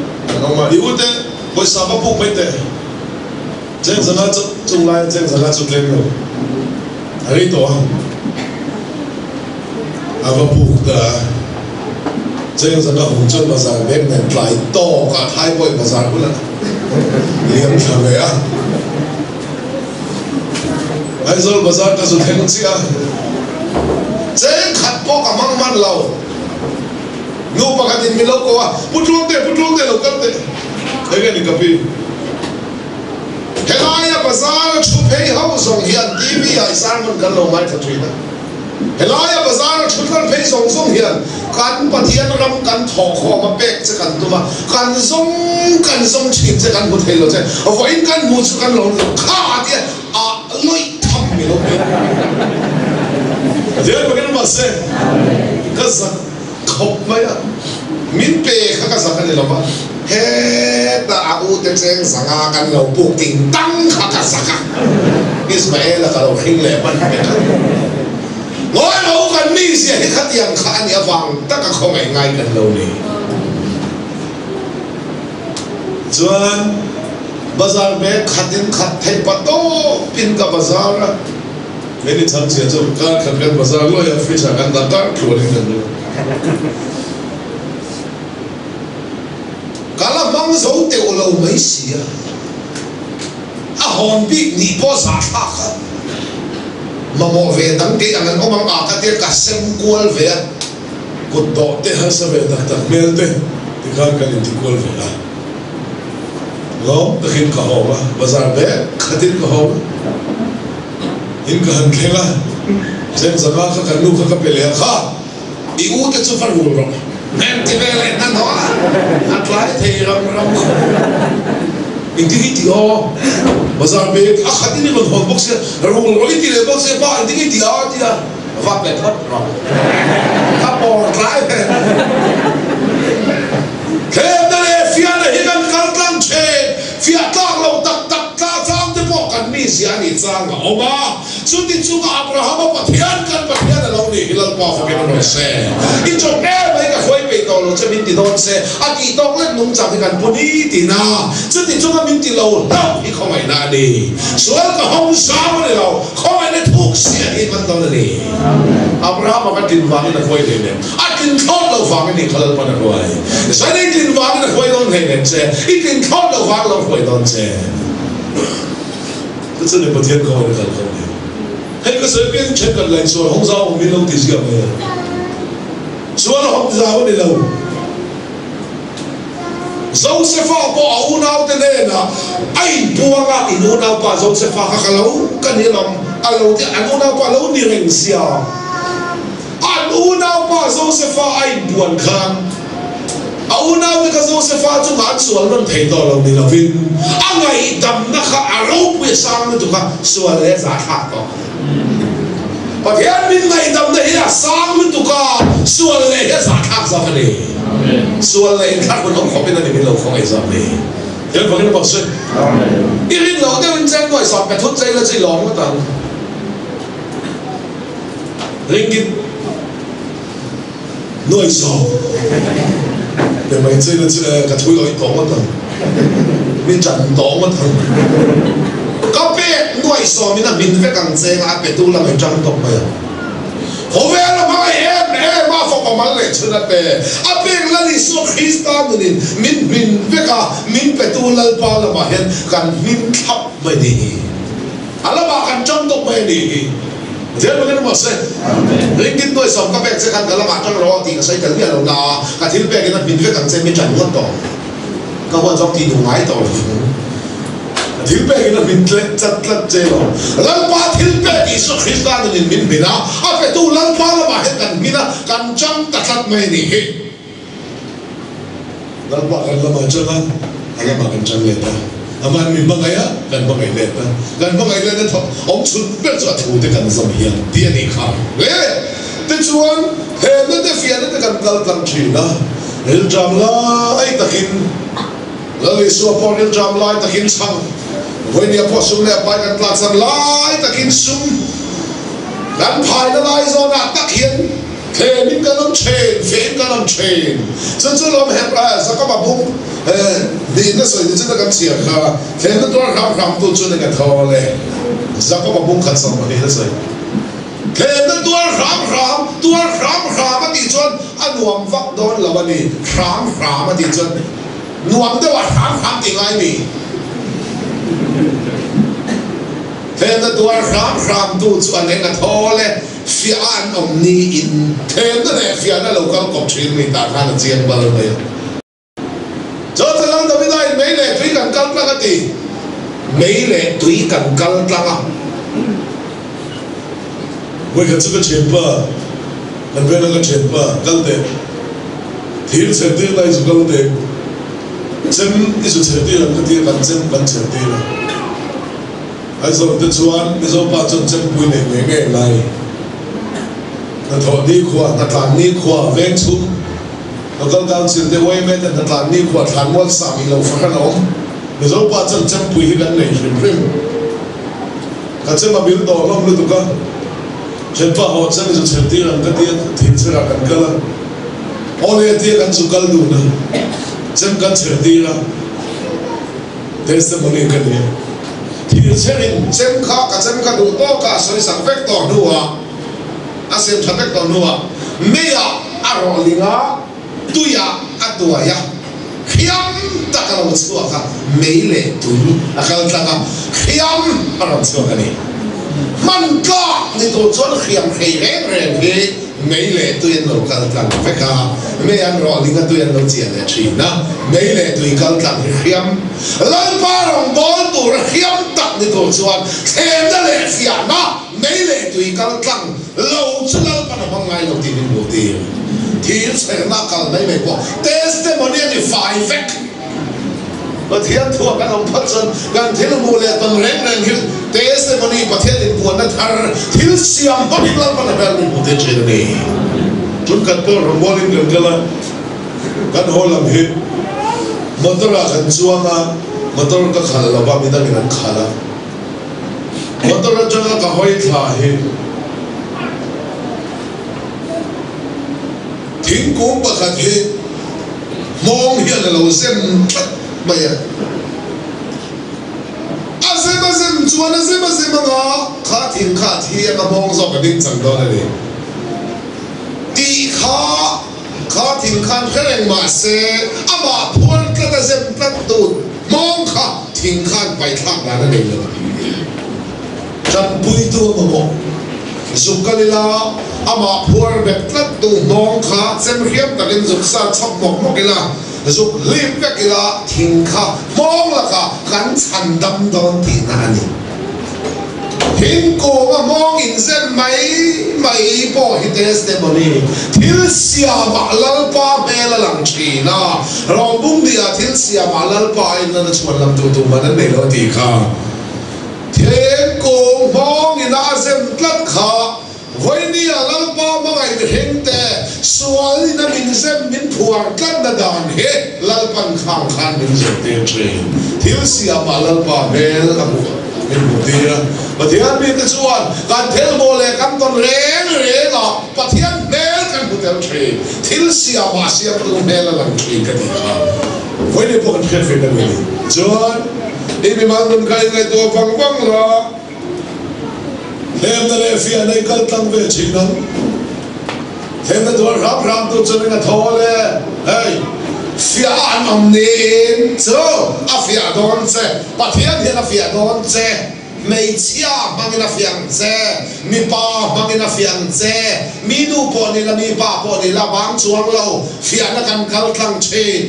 bây giờ bắt buộc mấy thế trên giờ nó chung lại trên giờ nó chung lên rồi ấy to áo bắt buộc ta trên giờ nó hùng chân bazar bên này lại to cả hai bội bazar luôn liền thằng này á bây giờ bazar ta dùng thêm gì à trên khát po cả mang man lâu nô bạc cái mình lâu quá bút luôn thế lâu cất thế đấy cái này cà phê cái này là bazar chụp hay hậu dùng hiện TV hay sao mình cần lâu mai thật chuyện đó Helaya bazar chut kan phei song song hian kan pathian ram kan tho kho ma pek che kan tuma kan song chim che kan hut helo che avoin kan mu chu kan lo kha dia a loi tham mi lo dia bagen ma se ka sa khop ma ya min pe kha ka sa kan lo ba he ta a u te cheng sanga kan lo pu ting tang kha ka sa ka Ismail ka lo khing le ban pe ngồi lâu gần mi gì hết khát tiền khát nhà vàng tất cả không phải ngay gần lâu này chuan bazar be khatin khat thei pato pin ka bazar mấy đi tham gia cho các khát cái bazar lo ya free sa kan da ka khlo ni kan kala mang zo te o lo mai si a hon bi ni po sa kha mà mò về đăng ký anh ông mang cái tiền cả xem qual về cột đỏ thế hay sao về đặt đặt mail thế thì khang cái gì qual về à ngom ta khin ka ho bazar be khatin ka ho in ka han thela chen zama kha kan nu kha pele kha i u te chu far ru ro nem ti vele na no atlai thei ram ram in ti ti o bazar be a khatin ni hon box ru ro li ti le box ba in ti ti a ti a va pe thot ro ka por tlai ke da le fia le higan kal tlang che fia tlang lo tak tak ta chang te po kan mi sia ni chang o ma chu ti chu ka Abraham pathian kan pathian lo ni hilal pa fa ke no se in cho e mai ka khoi pe to lo che min ti don se a ki tong le nung chang kan puni ti na chu ti chu ka min ti lo lo i kho mai na ni sual ka hong sa mo le lo kho mai le thuk sia i man to ni Abraham ka tin wa ni na khoi le ne a tin thot lo fa ni khalal pa na khoi sai ni tin wa ni na khoi don he ne che i tin thot lo wa lo khoi don che这里不天高的很高的，那个随便全个来说，红烧我们弄的是什么？说了红烧的喽，周师傅不熬闹的呢，哎，不啊，你熬闹把周师傅哈个喽，跟你讲，啊喽的，熬闹把喽你认识啊，熬闹把周师傅哎不安看。เอาหน้าวิกาโซเซฟ้าจุงอันส่วนนั้นเทต่อเราในละวินอังไงดำนักอารมณ์วิสังนั่นถูกค่ะส่วนเลี้ยจากขาต่อประเทศมินไงดำเนี่ยสังนั่นถูกค่ะส่วนเลี้ยจากขาสักนี่ส่วนเลี้ยขาคนของเขาเป็นอะไรไม่รู้ของไอ้สักนี่เดี๋ยวผมจะบอกสิอีรินเราได้เป็นแจ้งหน่วยสอบไปทุนใจแล้วใจหลงก็ต่างริงกินหน่วยสอบแต่ไม่ใช่เราจะกระทุ้ยลอยตองมาตั้งมีจันตองมาตั้งก็เป็นหน่วยสอบมีน่ะมินไปกังเซงอาเป็ดตู้ละไม่จังตกไปผมเวลามาเห็นมาฟอกมาเลยชนะเป็ดอาเป็ดละลิสุคริสต์ตันนี่มินไปกับมินเป็ดตู้ละปาละมาเห็นกันมินทับไม่ดีอะไรมากันจังตกไม่ดีเจ้ามันก็บอกสิเรื่องกินด้วยสองก็เป็นเช่นกันก็ละหมาดจังรอตีก็ใช้กันเรื่องเราหน้าการที่เป็นกันนั้นบินไปกันเช่นไม่จันทร์ก็ต่อก็ว่าจอมตีดูไม้ต่อที่เป็นกันนั้นบินเล็กจัดเล็กเจ้าแล้วป้าที่เป็นอิสุคริสต์นั่นนี่บินนะอาไปตู้แล้วป้าละมาเห็นกันบินนะกันจังตัดไม่นี่แล้วป้ากันละมาจังนะอะไรมากันจังเลยนะaman mi bangaya kan bangai leta kan bangai leta tho om chut pe cha thu te kan som hian dia ni kha le te chuan he na te fian te kan kal tang thina el jam la ai takin la le so por el jam la takin chang voi ni po sum le pai kan tlak san lai takin sum kan phai na lai zo na tak hian thế mình cái lông chèn phèn cái lông chèn chân chân lông hẹp à sao các bạn bung đi nó sợi chân nó cái chiếc ha thế nó toa khám tu chân cái thò này sao các bạn bung khát sống mà đi nó sợi thế nó toa khám mà đi chân anh nuông vắt đón là bạn đi khám mà đi chân nuông đó là khám tiếng ai đi thế nó toa khám tu chân cái thò này phía an ông ni in thêm cái này phía nó lâu cao cọp chuyện mình ta khá là chiên bao lâu đây cho ta làm đâu biết đây mấy lệ tùy cần căng là cái gì mấy lệ tùy cần căng là với cái sự chuyện ba mình biết là cái chuyện ba căng thế thiếu chuyện gì lại sự căng thế xem cái sự chuyện gì là cái gì cần xem cần chuyện gì là ai rồi tự chuan cái số ba chân xem quy này mấy này na thọ ni khua na tlan ni khua veng chung na kal dang sin te wai met na tlan ni khua tlan wal sa mi lo fa kan om na zo pa chan chan pui hi kan nei hrim hrim ka che ma bil do lom lu tu ka chen pa ho chan zo chen ti ran ka ti thin se ra kan kala ole ti kan chu kal du na chem kan chen ti ra testimony kan ni thi cherin chem kha du to ka soi sang vek to nu wa asem thapek to nuwa meya arolinga tuya atuaya khiam takalo suwa ka meile tui akal taka khiam aron suwa kani man ka ni to chon khiam khei reng hi mấy lệ tôi ăn lẩu canh canh phải cả mấy ăn rau linh tôi ăn lẩu chiên để chín na mấy lệ tôi canh canh khiam lần ba lòng bón tủ khiam tắc đi tổ chuan thêm ra lệ phiền na mấy lệ tôi canh canh lẩu chứ lẩu mà nó ngay lẩu tiền lẩu tiền thì sẽ na canh mấy mấy bộ testimony thì phải vẹt và thiên thua cái ông phát sinh cái thiên mù lệ tuần rèn rèn hiểu testimony và thiên định buồn nó thar thiên siam bắt đi làm cái này mình muốn thế này chúng cần tôi làm bồi linh cái là cái hồ làm hết motor là cái chuông à motor cái khăn là bao nhiêu mình ăn khăn à motor là cho cái hoi thà hết thiên cũng bắt hết mong hiện là lâu xem bây giờ azem chuan azem nga kha thing kha thi nga bong zo ka ding chang do le ti kha thing khan khreng ma se ama phol ka ta zem plat tu mong kha thing khan pai thak na le le chan pui tu mo zukalila ama phol bet plat tu mong kha zem hiam ta len zuk sa chok mok mok ila dục liệp cái là thiên khả mong là cả gắn chăn đâm đón thì nani thiên cổ mà mong in dân mấy bỏ hết testimony thiên xia mà lal pa mẹ là làm chi na rồi bung đi à thiên xia mà lal pa in là chuan làm tu mà nên này lo thì khả thiên cổ mong in à dân lát khả với nia lal pa mà ngày hiện te sual na min sem min phuar kan na dan he lal pan khang khan min sem te train thil sia ma lal pa bel amu min mutia pathian mi te chuan kan thel mo le kam ton re la pathian bel kan mutel train thil sia ma sia tu bel la lang train ka ti kha với ni pon khet fe na mi chuan e mi mang dum kai ngai to phang phang la hem na le fia nei kal tang ve chinam thêm cái tuổi rap tu cho nên là thôi le, hey, phía anh ông nín, chứ, phía đón xe, bắt thiên hiện là phía đón xe, mấy chia mang cái là phiền xe, mi ba mang cái là phiền xe, mi nu bỏ đi là mi ba bỏ đi là bám chuông lâu, phiền là cần khâu thăng chi.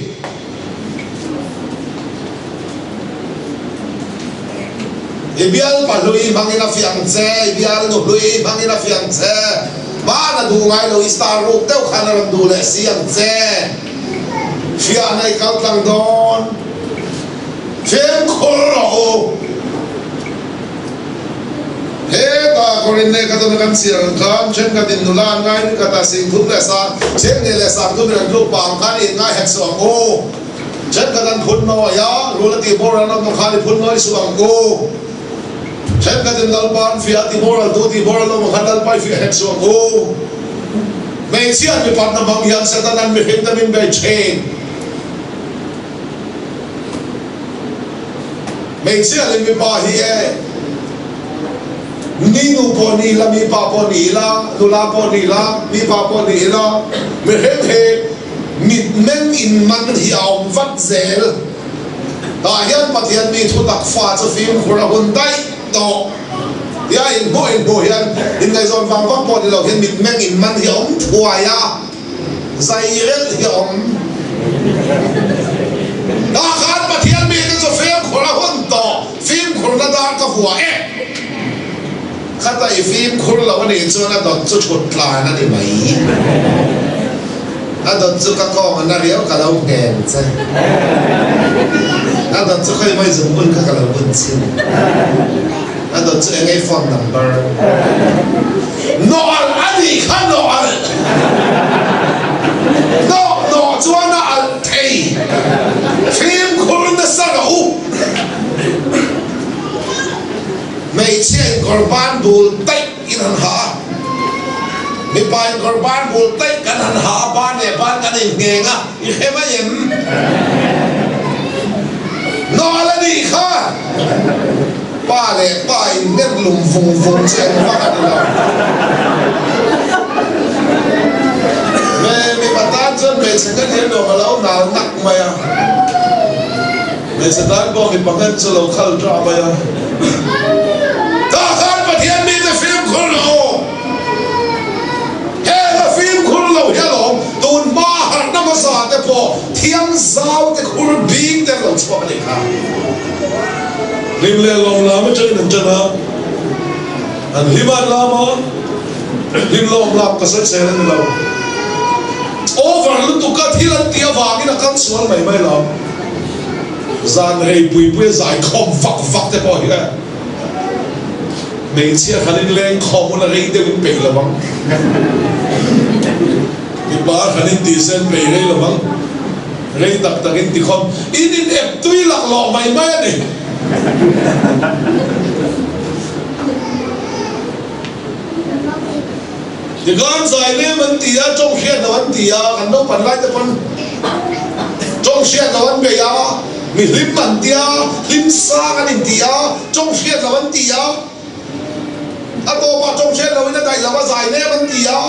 Ibial pa lui mang cái là phiền xe, ibial nộp lui mang cái là phiền xe. Ba na du ngay lo star rock teo khana ram du le siang che fia nai kal tlang don fem khoro he ta korin ne ka don kan siang kan chen ka din nulan ngai ka ta sing thum le sa chen ne le sa tu ran lu pang kan in ngai het so o chen ka dan phun no ya ro la ti bor na no khali phun no su ang ko chen ka din lal pan fia ti bor al tu ti bor lo mo khanal pai fia het so o mấy chiếc người bạn nằm bằng hiện sẽ ta đang bị hiện ta mình bị chain mấy chiếc người bị bà hiê ni nu poni la mi pa poni la nu la poni la mi pa poni la mình hết he mít men in man hiao vắt zel ta hiện bắt hiện mi thu đặc pha cho phim của hồn tay to ya in bo yan in ngày zon vang vang po đi lo hiện mít men in man hiao thua ya zai rel hiao ta khát bắt hiện mi cho phim của hồn to phim của nó đã có hùa khát tại phim của nó là này cho nó đọt cho chuột lại nó đi mấy đọt cho các con nó réo cả lâu kèn chứ đọt cho khai mấy dùng bún các lâu bún xin đọt cho anh ấy phone number nọ anh đi khát nọ cho nó ăn thầy phim của nó sao đâu mấy chiếc korban bùn tách in hẳn hạ mấy bài korban bùn táchกันhẳn hạ ban này ban cái này nghe ngà như thế mà em nó là đi khá ba này bài nét lùm vùng trên phát cái nào mấy bà ta chân mấy sẽ cái gì đâu mà lâu nào nặng mày à mấy sẽ ta có cái bằng hết cho lâu khăn ra mày à thiang zau te khur bing te lo chwa le kha lim le long la ma chen chana an liman la ma lim long la ka sa se le lo over lu tu ka thilan tia wa ki na kan sual mai mai lo zan rei pui pui zai khom fak te po hi ka mấy chiếc khăn lên lên không là rây đều bị là băng, cái ba khăn lên đi sen bị rây là băng, rây tập tập cái đi không, in ép tuy lạc lọ mày mày này, thì con giải này mình tía trong khi nó vẫn tía, còn đâu còn lại thì con trong khi nó vẫn bị à, mình lim mình tía, lim xa cái mình tía, trong khi nó vẫn tía. Ato pa trong xe đâu nó đại là ba giải nè vấn đề á,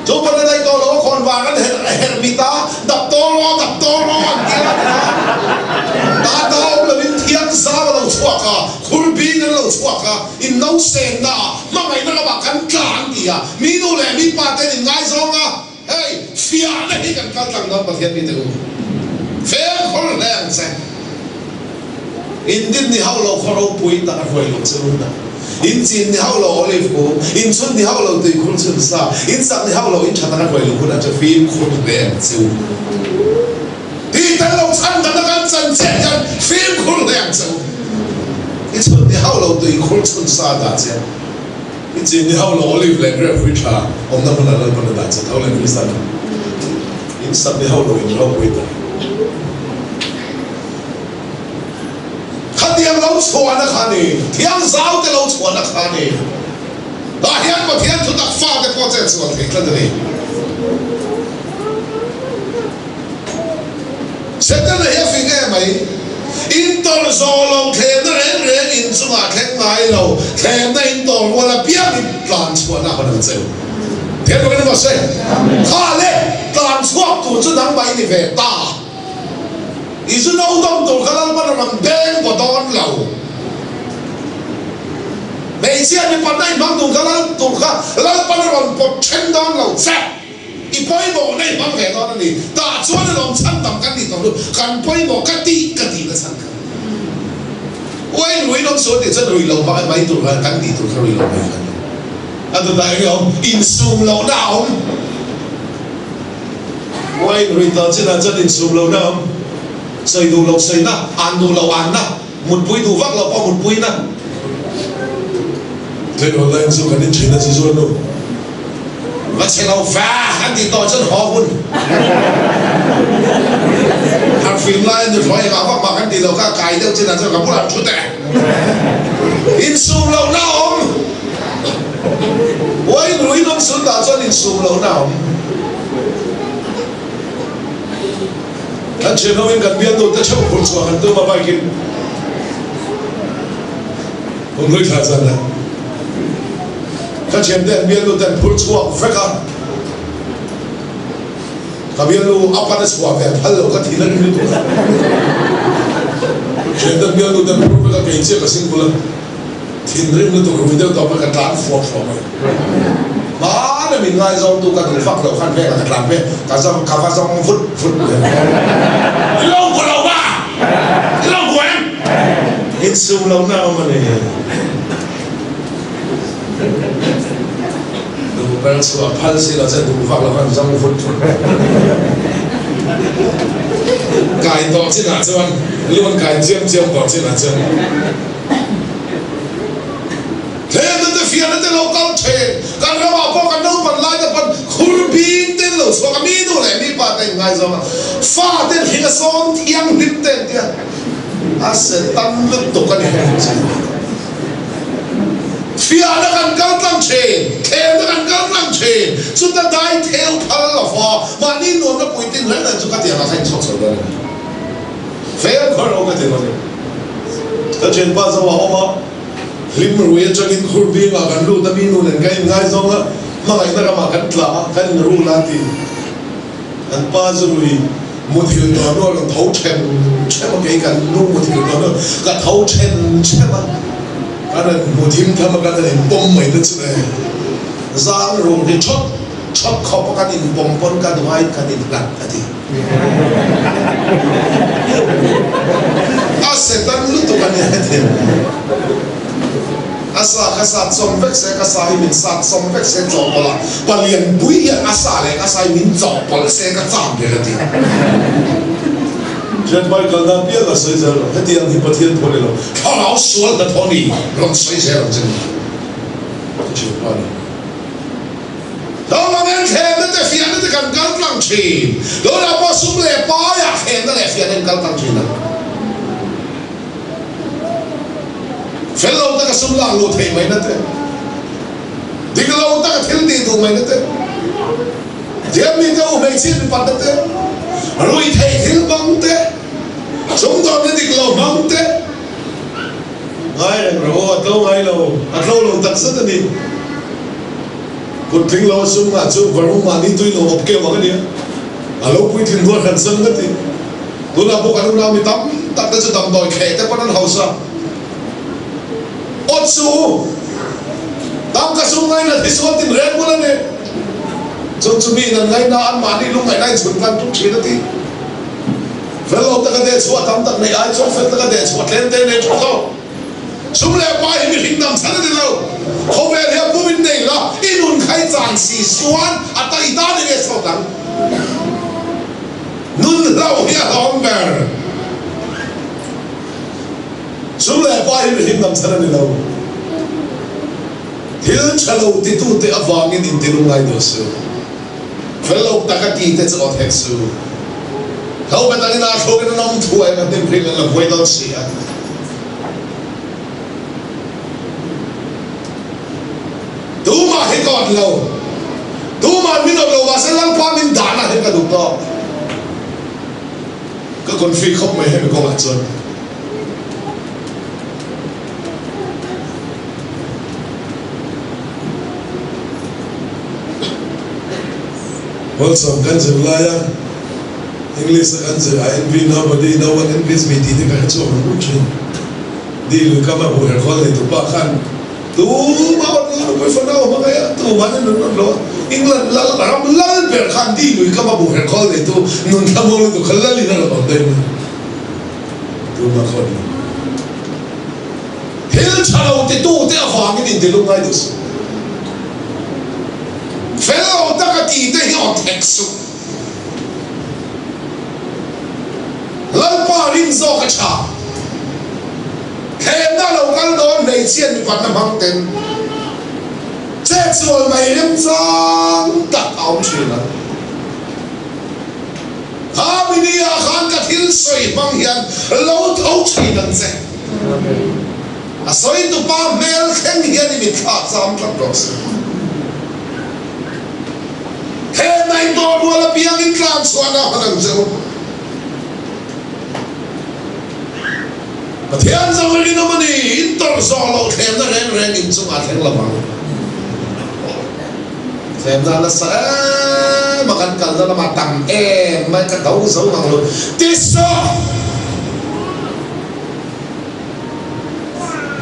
chúng ta đây to là con vàng cái hermita đập to anh kia, ta đâu là bên thiên sa mà đâu chua cả, khul bin nó đâu chua cả, in nấu sen na, mà mày nó bảo cắn cản gì à, mi đâu lẽ mi ba tên in ngay xong à, hey, phía này cắn cắn nó bật hiện bị tiêu, phê khol lẹng sen, in din ni hao lâu khâu bùi ta cái hồi lúc xưa đó. In chin ni hao lo olive ko in chun ni hao lo tui khul chun sa in sak ni hao lo in chata khoi lu khuna cha phim khul be chu ti ta lo chan ta kan chan che jan phim khul le chu in chun ni hao lo tui khul chun sa da che in chin ni hao lo olive le grab ri cha om na na lo pa da cha thau le ri sa in sak ni hao lo in lo wi ta Tiang lau chua na khani, tiang zau te lau chua na khani. Dah hian ko tiang tu tak fa te po chen chua te klan ni. Setan le ya finge mai. In tor zo lo khen na ren in chunga khen ngai lo. Khen na in tor wala piang in plan chua na ko na cheu. Tiang ko ni ma se. Kha le plan chua tu chu dang bai ni ve ta. Isu na udang tu kalau pada membeng kotoran lau. Malaysia ni pandai bang tu kalau pada membot cendon lau set. Ipoi mo ni bang keton ni. Tak cuan dalam santam kan di tu kan poi mo kati na santam. Wei lui dong so di chen lui lau ba mai tu kan di tu kan lui lau mai kan. Atau tak yo insum lau daun. Wei lui tu chen insum lau daun. Xây đủ lộc xây na, ăn đủ lộc ăn na, một bụi đủ vắt lộc có một bụi na. Thế rồi lên số cái đến chuyện là gì rồi đâu? Và chỉ lộc phá, hắn thì to chân họ luôn. Hắn phim lại được nói vào vắt mà hắn thì lộc cả cài đâu trên là cho cả bút làm chút tệ. In sum lộc nào không? Ôi núi đông xuống đào cho in sum lộc nào? Anh chị nói gần biên tôi ta chịu khổ sở hẳn tôi mà bài kinh một người thả rằng là các chị em đến biên tôi đến khổ sở phải không các biên tôi áp bắt sở về phải là các thị dân như tôi chị em đến biên tôi đến khổ với các cái chiếc cái sinh của lần thiên riêng tôi cũng đều tập cái tán phổ phổ mà là mình ngay dòng tôi cần phát đầu khăn về là làm về cả dòng cà phê dòng phút lâu của lâu ba lâu của em ít sung lâu nào mà này đủ bên sửa phật sĩ là sẽ đủ phát đầu khăn dòng phút cài to trên là chân luôn cài chiêm to trên là chân thế nên tôi phiền nên tôi lâu cao chế kan ra bảo phong kan đâu phần lại là phần khul bin tên lẩu số cái mi đâu lại mi ba tên ngay rồi mà pha tên hình cái son thiang nít tên kia à sẽ tăng lực tục cái này phiền nó kan cao tăng chế khen nó kan cao tăng chế chúng ta đại theo phật là phò mà đi luôn nó bùi tin hết là chúng ta tiền là thành sốt rồi phê khởi ông cái tiền này ta chuyện bao giờ mà ông lim ruya changin khurbi nga kan lu tabi nu len kai ngai zonga ma ngai na ma kan tla kan ru la ti an pa zui muthil to no lo thau chen chema kai kan nu muthil to no ka thau chen chema kan muthim thama kan ne pom mai na chne zang ru ni chot chót khóc cái in bom pon cái đồ ai cái in lạt cái gì sẽ tan lúc tụi anh này thế asa som vek se kasa min sat som vek se chong bola palian bui ya asa le asa min chong bol se ka cham de ti jet bai kan na pia la sai zer heti an hi pathian thole lo khao sual da thoni long sai se lo chen chi pani lo ma men khem na te fian na te kan kal tlang chi lo la pa sum le pa ya khem na le fian na kal tlang chi na fellow ta ka sum lang lo thei mai na te diglo ta ka thil ti tu mai na te diam mi ka u mai chi mi pat na te rui thei thil bang te sum to na diglo bang te ngai ro to ngai lo atlo lo tak sa ta ni kun thing lo sum nga chu varu ma ni tui lo op ke ma ni alo pui thin nuar khan sang na ti tu la bo ka lu na mi tam tak ta chu dam doi khe te panan hausa otsu tam ka sum ngai na thisuan tin ren bola ne chung chumi nan ngai na an mani lu ngai nai chun kan tu thina ti fellow ta ka de chua tam tak nei ai chua fel ta ka de chua tlen te ne chua sum le pa hi mi hing nam chan de lo ho ve he pu min nei la inun khai chan si suan atai da ne so tang nun lau hi hong ber sum le pa hi mi hing nam chan de lo hil chalo ti tu te awangin in ti lu ngai do su fellow ta ka ti te chu thek su hau ba ta ni na tho ke nom thu ai ma tem phring la voi don si a tu ma he god lo tu ma min lo ba se lang pa min da na he ka du to ka kon fi khop mai he ko ma chon also kan je laya English kan je INV nobody no one English me ti ka chu ma chin di lu ka ma bu her khol le tu pa khan tu ma wa lu ko fa na ma ka ya tu ma ne no lo England la ram la ber khan di lu ka ma bu her khol le tu nun ta mo tu khalla li na lo de tu ma khol hel chalo te tu te awang in de lu ngai dus fellow ta ka ti te hi on teksu lal pa rin zo ka cha khem na lo kal don nei chian mi pat na bang ten che chual mai rem chang ta aum china ha mi ni a khan ka thil soi bang hian lo thau chi nan che a soi tu pa mel khen hian ni kha cham tlak dos hey nai to wala piang in klam suana hanang zeu pathian zo ri no mani in tor zo lo them na ren in chung a theng la bang them na sa makan kal na ma tam mai ka dau zo mang lo ti so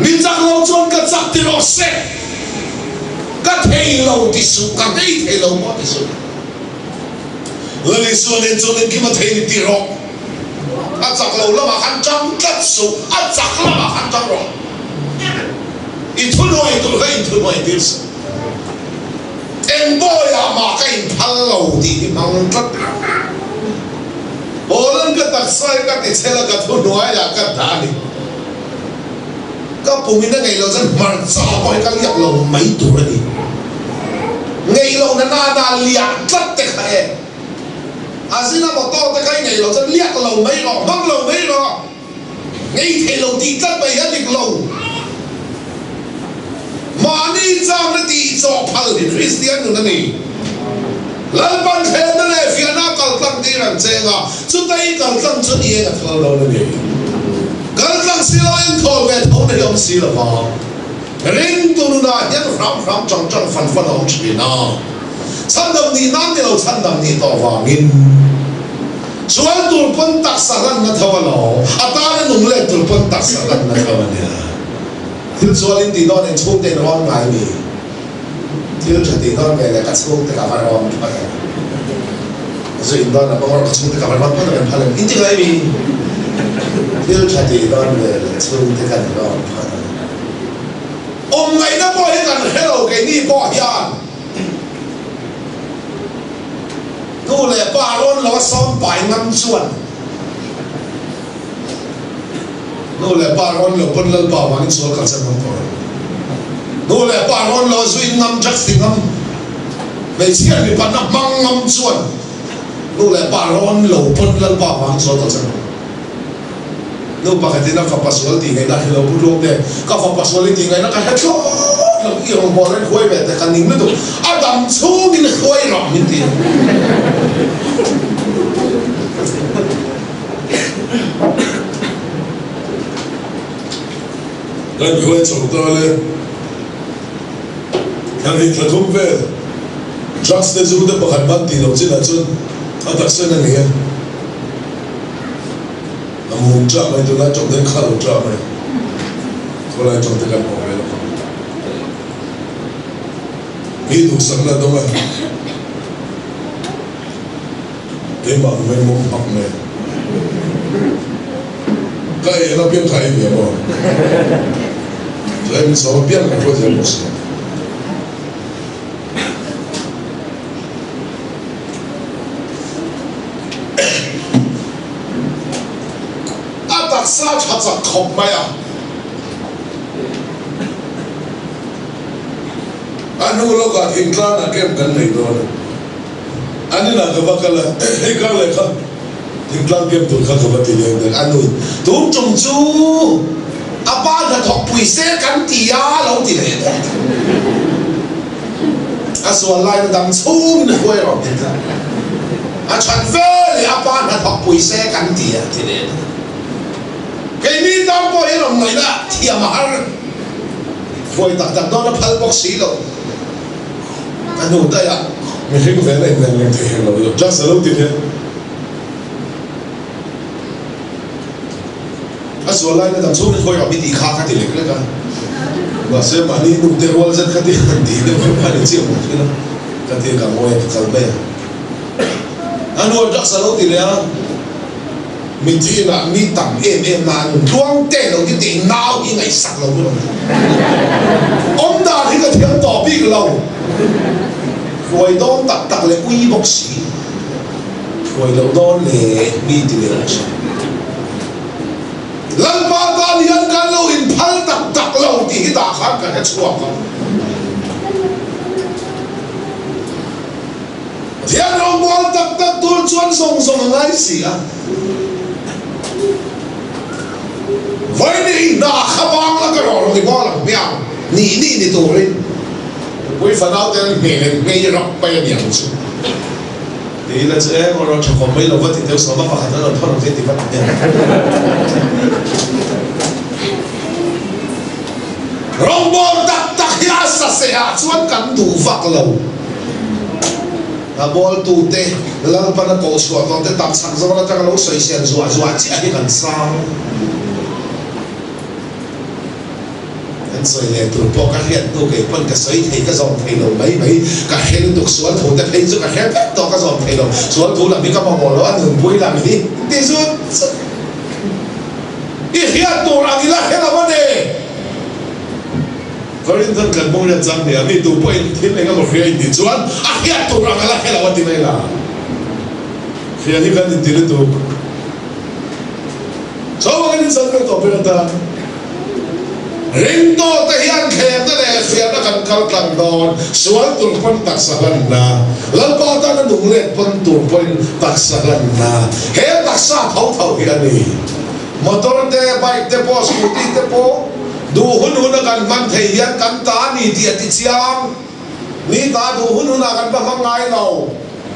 ni chak lo chon ka chak ti ro se ka thei lo ti su ka dei thei lo mo ti su lali su nen chu nen ki ma thei ni ti ro a chak lo la ma khan chang tat su a chak la ma khan chang ro i thu noi tu hai thu noi ti su en bo ya ma ka in phal lo ti mang tat bolan ka tak sai ka ti chela ka thu noi ya ka da ni ka pumin na ngai lo jan mar sa ko ka liak lo mai tu ra ni ngai lo na liak tat te khae azina mo to te kai ngai lo jan liak lo mai ro bang lo mai ro ngai the lo ti tat bai ha dik lo ma ni chang na ti cho phal ni christian nu na ni lal ban the na le fia na kal tang ti ran che nga chu tai kal tang chu ni ga thol lo na ni kal tang si lo en thol ve thol na yom si lo ba ring tu na yan ram chang fan ong chi na chan dam ni nam ni lo chan dam ni to wa min chuan tur pon tak saran na thawa lo ata na nung le tur pon tak saran na thawa ni thil chuan in ti don en chung ten ron ngai ni thiếu chả tiền hơn về là cắt xuống tất cả vào đó mà bắt đầu rồi đó là bao cắt xuống tất cả vào bắt đầu phải làm ít cái gì thiếu chả tiền hơn về là cắt xuống tất cả vào đó ông ngày nó coi cái hello cái gì coi ya tu lệ ba lon lo xóm bài ngâm xuân tu lệ ba lon lo bận lal ba mang xuân cả sân không có tu lệ ba lon lo duy ngâm chắc gì ngâm về chiếc bị bắt nó mang ngâm xuân tu lệ ba lon lo bận lal ba mang xuân cả sân nu pakai tina kapasual tinggal nak hilau burung deh, kapasual tinggal nak kahit so, lagi orang boleh kue bete kaning itu, Adam cungin kue ram itu. Dan kue contoh le, yang itu kumpe, just the sudah pakai mati lalu cina cun, ada sana ni ya. Mùng trà này tôi lại trồng thêm khá là trà này, tôi lại trồng thêm cái màu này là nghĩ đủ sẵn là đâu mà cái bằng mấy mông học này cái nó biến khai gì mà rồi mình sao biến cái gì một số sa chặt chặt không may à anh nuôi lo cả hình trang là kem gần này rồi anh ấy là cái bác là cái cái này không hình trang kem tụi khác cái bác thì liền anh nuôi tụi trồng chú à ba là thọc bụi xe cắn tỉa lâu thì này à số lại nó đâm chung nó quay rồi à chặt về thì à ba là thọc bụi xe cắn tỉa thì này cái mi tao có hiểu lòng này là thì mà ăn phơi tạt tạt đó nó phơi bóc xí rồi anh đủ đây à mình thấy cái vẻ này mình thể hiện rồi chắc sẽ lâu tiền hết à số lại nó tầm số nó phơi ở bên tí khác thì lấy cái cái và xem mà đi đủ tiền hơn rất khá tiền tí nó phải phải được chiều một cái đó cái tiền cả ngôi cả bè anh đủ chắc sẽ lâu tiền đấy mình chỉ là mi tầm em mà tuang tên lâu cái tiền nào cái ngày sạc lâu luôn ông ta thì cái tiếng tỏ biết lâu rồi đó tập tập lại uy bốc sĩ rồi lâu đó lệ mi thì lệ lần ba ta liền cái lâu in phal tập tập lâu thì cái đã khác cái chuột không thiên long bol tập tập tuôn chuan song song ngay xì à vậy đi na khabang là cái rồi thì bao lần miao nị tụi đi với phần áo tên mẹ rọc bay miao chứ thì là sẽ còn rồi chẳng mấy lâu thì theo số bắc phải nó là thôi thì vẫn rong bom tak ya sa se ha chuan kan du vak lo a bol tu te lang pa na ko so to te tak sak zo na ta lo soi sian zo chi ai kan sang soi lệ tụi po các hiện tu cái quân cái soi thấy cái dòng thầy đầu mấy cái hiện tục xuống thủ ta thấy giúp cái hết to cái dòng thầy đầu xuống thủ làm cái các mong nó ăn hưởng vui làm gì đi xuống cái hiện tu làm gì là hết là vấn đề có những thân cần mong nhận rằng để mình tu bồi thiên này có một cái gì xuống hiện tu làm là hết là vấn đề này là hiện thì cần tin tu số cái những sản phẩm tổ chức ta ring to te hian khem te le fian na kan kal tlang don sual tur pon tak salan na lalpa ta na dung let pon tur pon tak salan na he tak sa thau hi ani motor te bike te po scooty te po du hun na kan man thei hian kan ta ni ti ati chiang ni ta du hun na kan ba mangai lo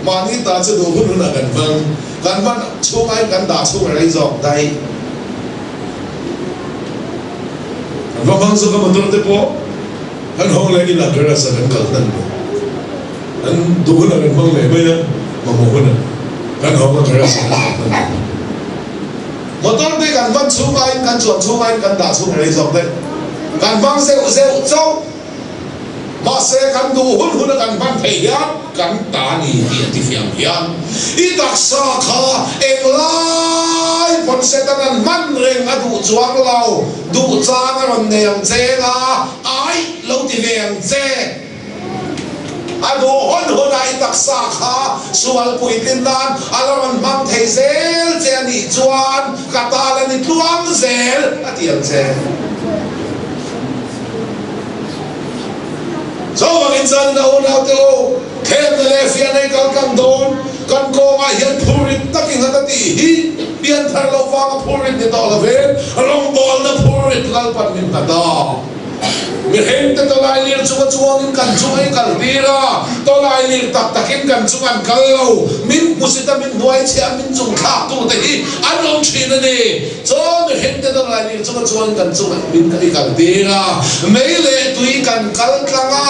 ma ni ta chu du hun na kan man chu ai kan da chu rai jok dai và mang số các motor te po anh hong lại đi làm cái gì anh cần anh đủ là anh hong lại bây giờ mà một hơn anh hong là cái gì motor te kan van xuống anh kan chuột xuống anh kan đá xuống này dọc đây kan vang rêu châu mà sẽ cần đủ hun hun cần ban thầy hiền cần ta ni hiền thì phiền hiền ít đặc sa kha em lai phần sẽ ta cần man rèn à đủ chuang lâu đủ cha nó còn nèm chế là ai lâu thì nèm chế ado hon hon ai tak sa kha sual puitin dan alaman mang thei zel che ni chuan katala ni tuang zel atiang che so magin san na una to them the left ya nei kal kam don kan ko ma hian phurit taking hatati hi pian thar lo wa phurit ni to la ve long bol na phurit lal pan min ta da mi hem te to lai lir chuwa chuang kan chuai kal tira to lai lir tak takin kan chuan kal lo min pusita min nuai chia min chung kha tu te hi an long thin ani cho mi hem te to lai lir chuwa chuang kan chuan min kai kal tira mei le tui kan kal tlanga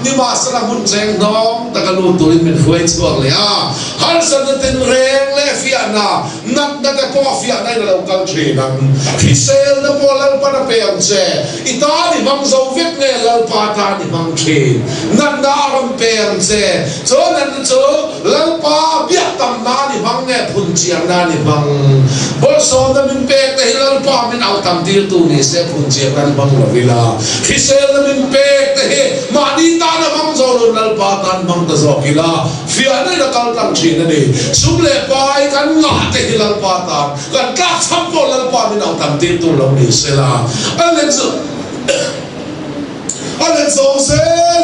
ni ma sala mun cheng dong ta kalu tuin min huai chuang le a har san ten reng le fiana nak na te po fiana na lo kal thinang khi sel na po lal pa na pe ang che itani bang zo vek ne lal pa ta ni bang thin nan na ram pe ang che cho nan cho lal pa bia tam na ni bang ne phun chiang na ni bang bol so na min pe te lal pa min au tam tir tu ni se phun chiang na bang la vila khi sel na min pe te ma ni ta na bang zo lal pa tan bang ta zo kila fiana na kal tam thin ani sum le pai kan nga te lal pa ta kan ka tham po lal pa min au tam tir tu lo ni se la alen zo anh sống sẽ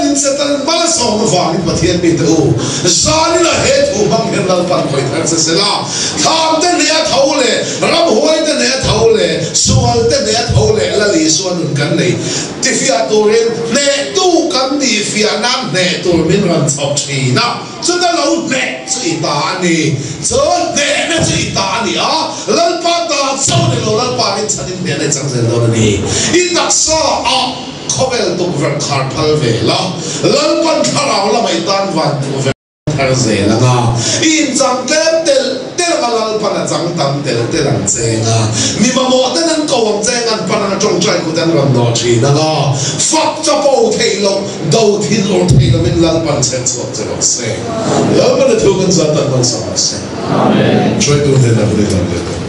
linh sẽ tan bao sống nó vàng mà thiên bị tụ sao là hết thù băng hiện lần phần khỏi thân sẽ là tham tên này thấu lệ ram huay tên này thấu lệ sual tên này thấu lệ là lý sual cần này thì phía tu ren nè tu cần đi phía nam nè tu mình làm chọc chi na cho ta lâu nè chỉ ta nè cho nè nè chỉ ta nè à lần ba ta sau này lâu lần ba mình chân nè này chẳng sẽ lâu nè ít đặc sao àเขาเป็นตุกเวรขาดพัลเวล่ะแล้วปัญหาเราละไม่ตันวันตุกเวรทาร์เซล่ะนะอินจังเต็มเตลมาลัลปันจังตันเตลลังเซงะมีมาโมเตนันกวงเซงันปันจงใจกุตันรันดอชีนะนะฟักจะปูเทลงดาวทินโอเทลมินลัลปันเซนสวดเจริญเซแล้วมันจะถูกกันจันตันมันสมัครเซช่วยดูเดนนะบุรีรัมย์